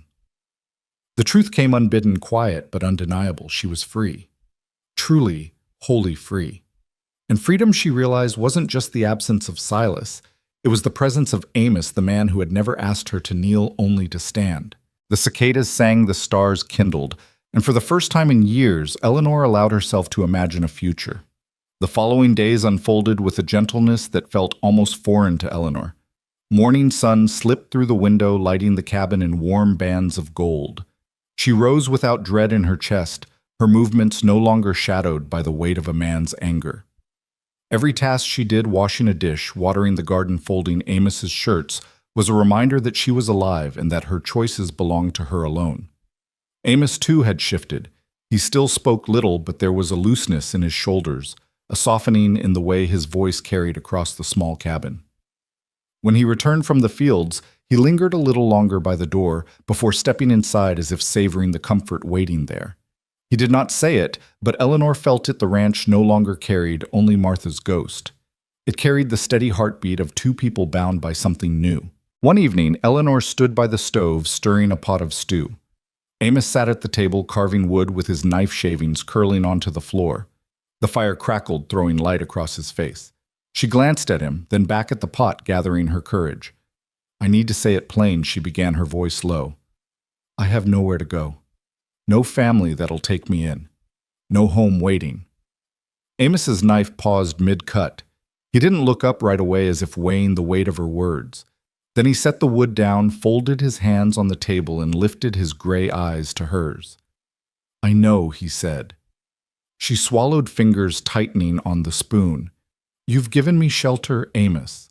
The truth came unbidden, quiet but undeniable. She was free. Truly, wholly free. And freedom, she realized, wasn't just the absence of Silas. It was the presence of Amos, the man who had never asked her to kneel, only to stand. The cicadas sang, the stars kindled, and for the first time in years, Eleanor allowed herself to imagine a future. The following days unfolded with a gentleness that felt almost foreign to Eleanor. Morning sun slipped through the window, lighting the cabin in warm bands of gold. She rose without dread in her chest, her movements no longer shadowed by the weight of a man's anger. Every task she did, washing a dish, watering the garden, folding Amos's shirts, was a reminder that she was alive and that her choices belonged to her alone. Amos, too, had shifted. He still spoke little, but there was a looseness in his shoulders, a softening in the way his voice carried across the small cabin. When he returned from the fields, he lingered a little longer by the door before stepping inside as if savoring the comfort waiting there. He did not say it, but Eleanor felt it. The ranch no longer carried only Martha's ghost. It carried the steady heartbeat of two people bound by something new. One evening, Eleanor stood by the stove stirring a pot of stew. Amos sat at the table carving wood with his knife shavings curling onto the floor. The fire crackled, throwing light across his face. She glanced at him, then back at the pot, gathering her courage. "I need to say it plain," she began, her voice low. "I have nowhere to go. No family that'll take me in. No home waiting." Amos's knife paused mid-cut. He didn't look up right away as if weighing the weight of her words. Then he set the wood down, folded his hands on the table, and lifted his gray eyes to hers. "I know," he said. She swallowed, fingers tightening on the spoon. "You've given me shelter, Amos.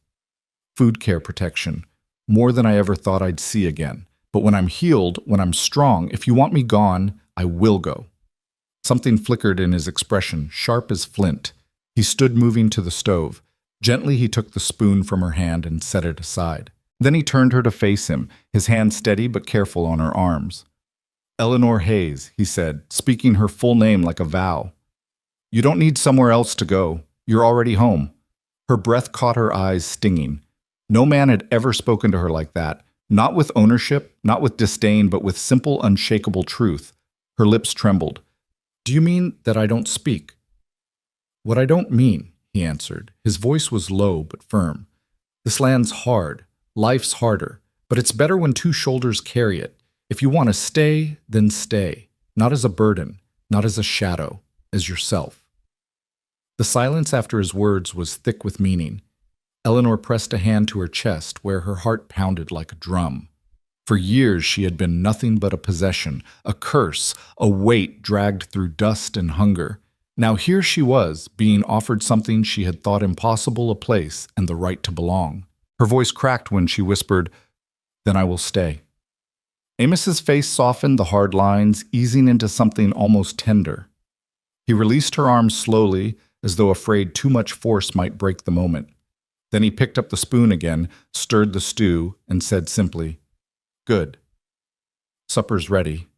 Food care, protection. More than I ever thought I'd see again. But when I'm healed, when I'm strong, if you want me gone, I will go." Something flickered in his expression, sharp as flint. He stood, moving to the stove. Gently he took the spoon from her hand and set it aside. Then he turned her to face him, his hand steady but careful on her arms. "Eleanor Hayes," he said, speaking her full name like a vow. "You don't need somewhere else to go. You're already home." Her breath caught her eyes stinging. No man had ever spoken to her like that, not with ownership, not with disdain, but with simple, unshakable truth. Her lips trembled. "Do you mean that I don't speak?" "What I don't mean," he answered. His voice was low but firm. "This land's hard. Life's harder. But it's better when two shoulders carry it. If you want to stay, then stay. Not as a burden, not as a shadow, as yourself." The silence after his words was thick with meaning. Eleanor pressed a hand to her chest, where her heart pounded like a drum. For years she had been nothing but a possession, a curse, a weight dragged through dust and hunger. Now here she was, being offered something she had thought impossible, a place and the right to belong. Her voice cracked when she whispered, "Then I will stay." Amos's face softened, the hard lines easing into something almost tender. He released her arms slowly, as though afraid too much force might break the moment. Then he picked up the spoon again, stirred the stew, and said simply, "Good. Supper's ready."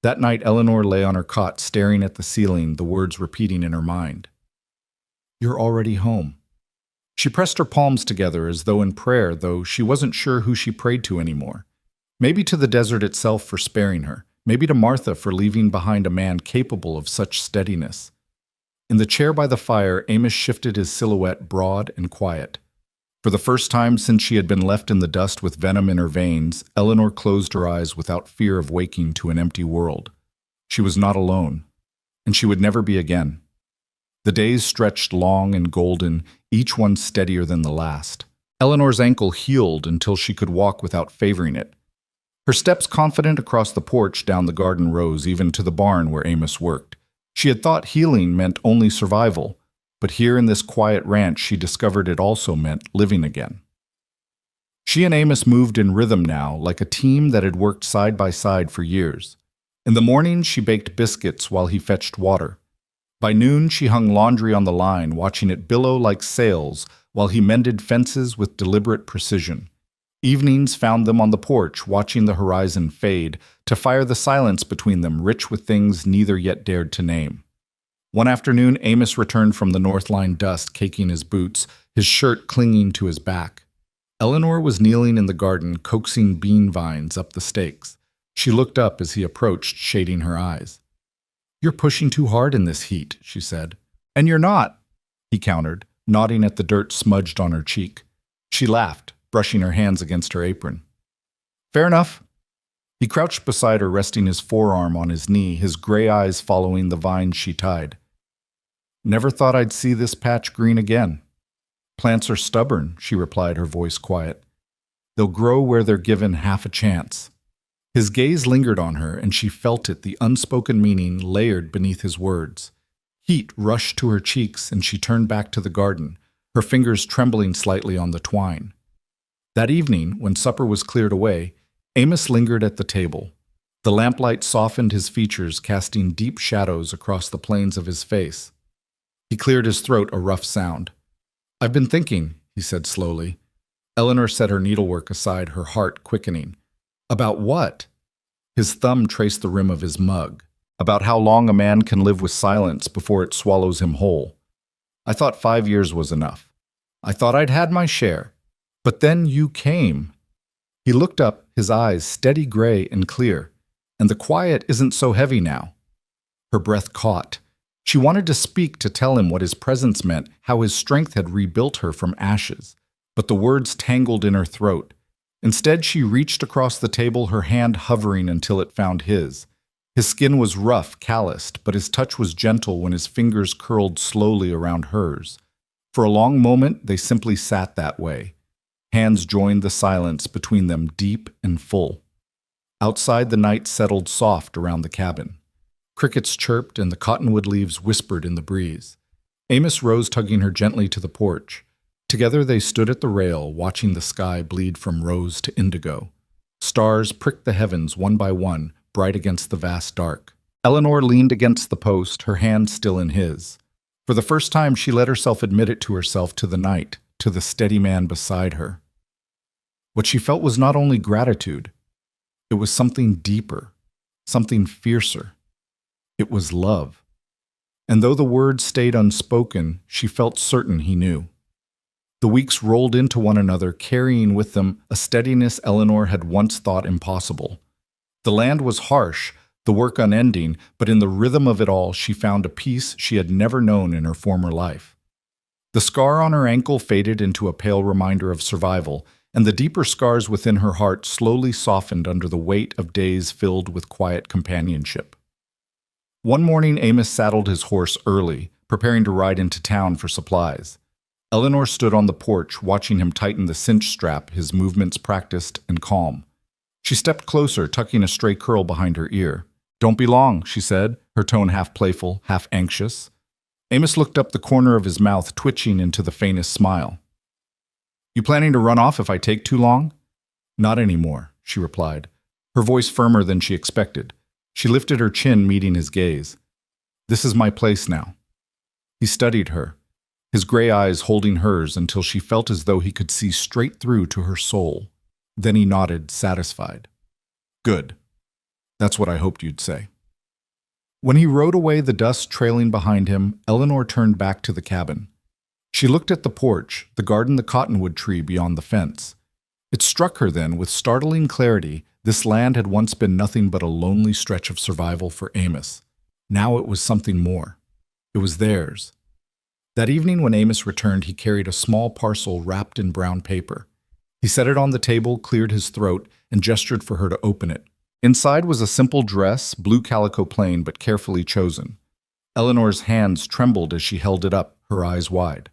That night Eleanor lay on her cot, staring at the ceiling, the words repeating in her mind. "You're already home." She pressed her palms together as though in prayer, though she wasn't sure who she prayed to anymore. Maybe to the desert itself for sparing her, maybe to Martha for leaving behind a man capable of such steadiness. In the chair by the fire, Amos shifted his silhouette, broad and quiet. For the first time since she had been left in the dust with venom in her veins, Eleanor closed her eyes without fear of waking to an empty world. She was not alone, and she would never be again. The days stretched long and golden, each one steadier than the last. Eleanor's ankle healed until she could walk without favoring it. Her steps confident across the porch, down the garden rows, even to the barn where Amos worked. She had thought healing meant only survival, but here in this quiet ranch she discovered it also meant living again. She and Amos moved in rhythm now, like a team that had worked side by side for years. In the morning she baked biscuits while he fetched water. By noon she hung laundry on the line, watching it billow like sails while he mended fences with deliberate precision. Evenings found them on the porch, watching the horizon fade, to fire the silence between them, rich with things neither yet dared to name. One afternoon, Amos returned from the Northline dust, caking his boots, his shirt clinging to his back. Eleanor was kneeling in the garden, coaxing bean vines up the stakes. She looked up as he approached, shading her eyes. "You're pushing too hard in this heat," she said. "And you're not," he countered, nodding at the dirt smudged on her cheek. She laughed, brushing her hands against her apron. "Fair enough." He crouched beside her, resting his forearm on his knee, his gray eyes following the vines she tied. "Never thought I'd see this patch green again." "Plants are stubborn," she replied, her voice quiet. "They'll grow where they're given half a chance." His gaze lingered on her, and she felt it, the unspoken meaning layered beneath his words. Heat rushed to her cheeks, and she turned back to the garden, her fingers trembling slightly on the twine. That evening, when supper was cleared away, Amos lingered at the table. The lamplight softened his features, casting deep shadows across the planes of his face. He cleared his throat, a rough sound. "I've been thinking," he said slowly. Eleanor set her needlework aside, her heart quickening. "About what?" His thumb traced the rim of his mug. "About how long a man can live with silence before it swallows him whole. I thought 5 years was enough. I thought I'd had my share. But then you came." He looked up, his eyes steady gray and clear. "And the quiet isn't so heavy now." Her breath caught. She wanted to speak, to tell him what his presence meant, how his strength had rebuilt her from ashes. But the words tangled in her throat. Instead, she reached across the table, her hand hovering until it found his. His skin was rough, calloused, but his touch was gentle when his fingers curled slowly around hers. For a long moment, they simply sat that way. Hands joined the silence between them, deep and full. Outside, the night settled soft around the cabin. Crickets chirped and the cottonwood leaves whispered in the breeze. Amos rose, tugging her gently to the porch. Together they stood at the rail, watching the sky bleed from rose to indigo. Stars pricked the heavens one by one, bright against the vast dark. Eleanor leaned against the post, her hand still in his. For the first time, she let herself admit it to herself, to the night, to the steady man beside her. What she felt was not only gratitude. It was something deeper, something fiercer. It was love. And though the words stayed unspoken, she felt certain he knew. The weeks rolled into one another, carrying with them a steadiness Eleanor had once thought impossible. The land was harsh, the work unending, but in the rhythm of it all she found a peace she had never known in her former life. The scar on her ankle faded into a pale reminder of survival, and the deeper scars within her heart slowly softened under the weight of days filled with quiet companionship. One morning, Amos saddled his horse early, preparing to ride into town for supplies. Eleanor stood on the porch, watching him tighten the cinch strap, his movements practiced and calm. She stepped closer, tucking a stray curl behind her ear. "Don't be long," she said, her tone half playful, half anxious. Amos looked up, the corner of his mouth twitching into the faintest smile. "You planning to run off if I take too long?" "Not anymore," she replied, her voice firmer than she expected. She lifted her chin, meeting his gaze. "This is my place now." He studied her, his gray eyes holding hers until she felt as though he could see straight through to her soul. Then he nodded, satisfied. "Good. That's what I hoped you'd say." When he rode away, the dust trailing behind him, Eleanor turned back to the cabin. She looked at the porch, the garden, the cottonwood tree beyond the fence. It struck her then, with startling clarity, this land had once been nothing but a lonely stretch of survival for Amos. Now it was something more. It was theirs. That evening when Amos returned, he carried a small parcel wrapped in brown paper. He set it on the table, cleared his throat, and gestured for her to open it. Inside was a simple dress, blue calico plain but carefully chosen. Eleanor's hands trembled as she held it up, her eyes wide.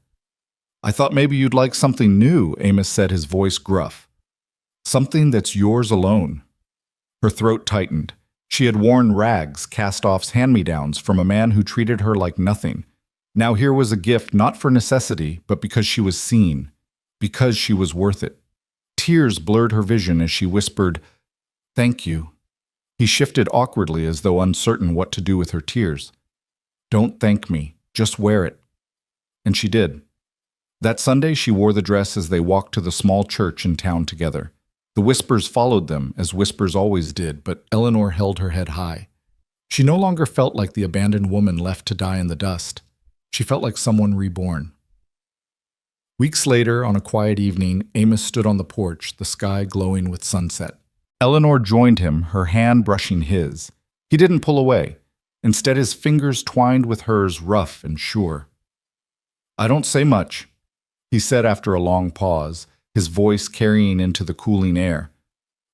"I thought maybe you'd like something new," Amos said, his voice gruff. "Something that's yours alone." Her throat tightened. She had worn rags, cast-offs, hand-me-downs from a man who treated her like nothing. Now here was a gift not for necessity, but because she was seen, because she was worth it. Tears blurred her vision as she whispered, "Thank you." He shifted awkwardly as though uncertain what to do with her tears. "Don't thank me, just wear it." And she did. That Sunday she wore the dress as they walked to the small church in town together. The whispers followed them, as whispers always did, but Eleanor held her head high. She no longer felt like the abandoned woman left to die in the dust. She felt like someone reborn. Weeks later, on a quiet evening, Amos stood on the porch, the sky glowing with sunset. Eleanor joined him, her hand brushing his. He didn't pull away. Instead, his fingers twined with hers, rough and sure. "I don't say much," he said after a long pause, his voice carrying into the cooling air.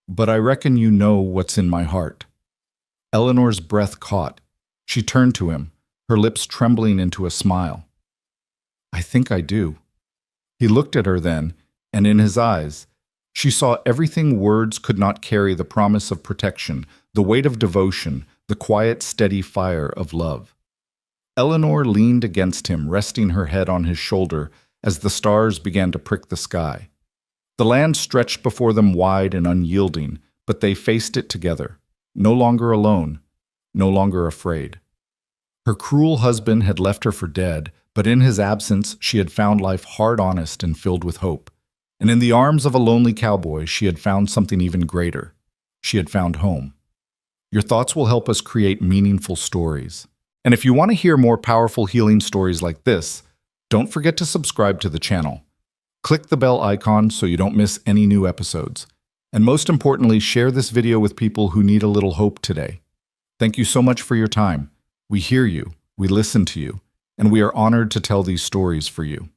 "But I reckon you know what's in my heart." Eleanor's breath caught. She turned to him, her lips trembling into a smile. "I think I do." He looked at her then, and in his eyes, She saw everything words could not carry: the promise of protection, the weight of devotion, the quiet, steady fire of love. Eleanor leaned against him, resting her head on his shoulder as the stars began to prick the sky. The land stretched before them wide and unyielding, but they faced it together, no longer alone, no longer afraid. Her cruel husband had left her for dead, but in his absence she had found life hard, honest, and filled with hope. And in the arms of a lonely cowboy, she had found something even greater. She had found home. Your thoughts will help us create meaningful stories. And if you want to hear more powerful healing stories like this, don't forget to subscribe to the channel. Click the bell icon so you don't miss any new episodes. And most importantly, share this video with people who need a little hope today. Thank you so much for your time. We hear you, we listen to you, and we are honored to tell these stories for you.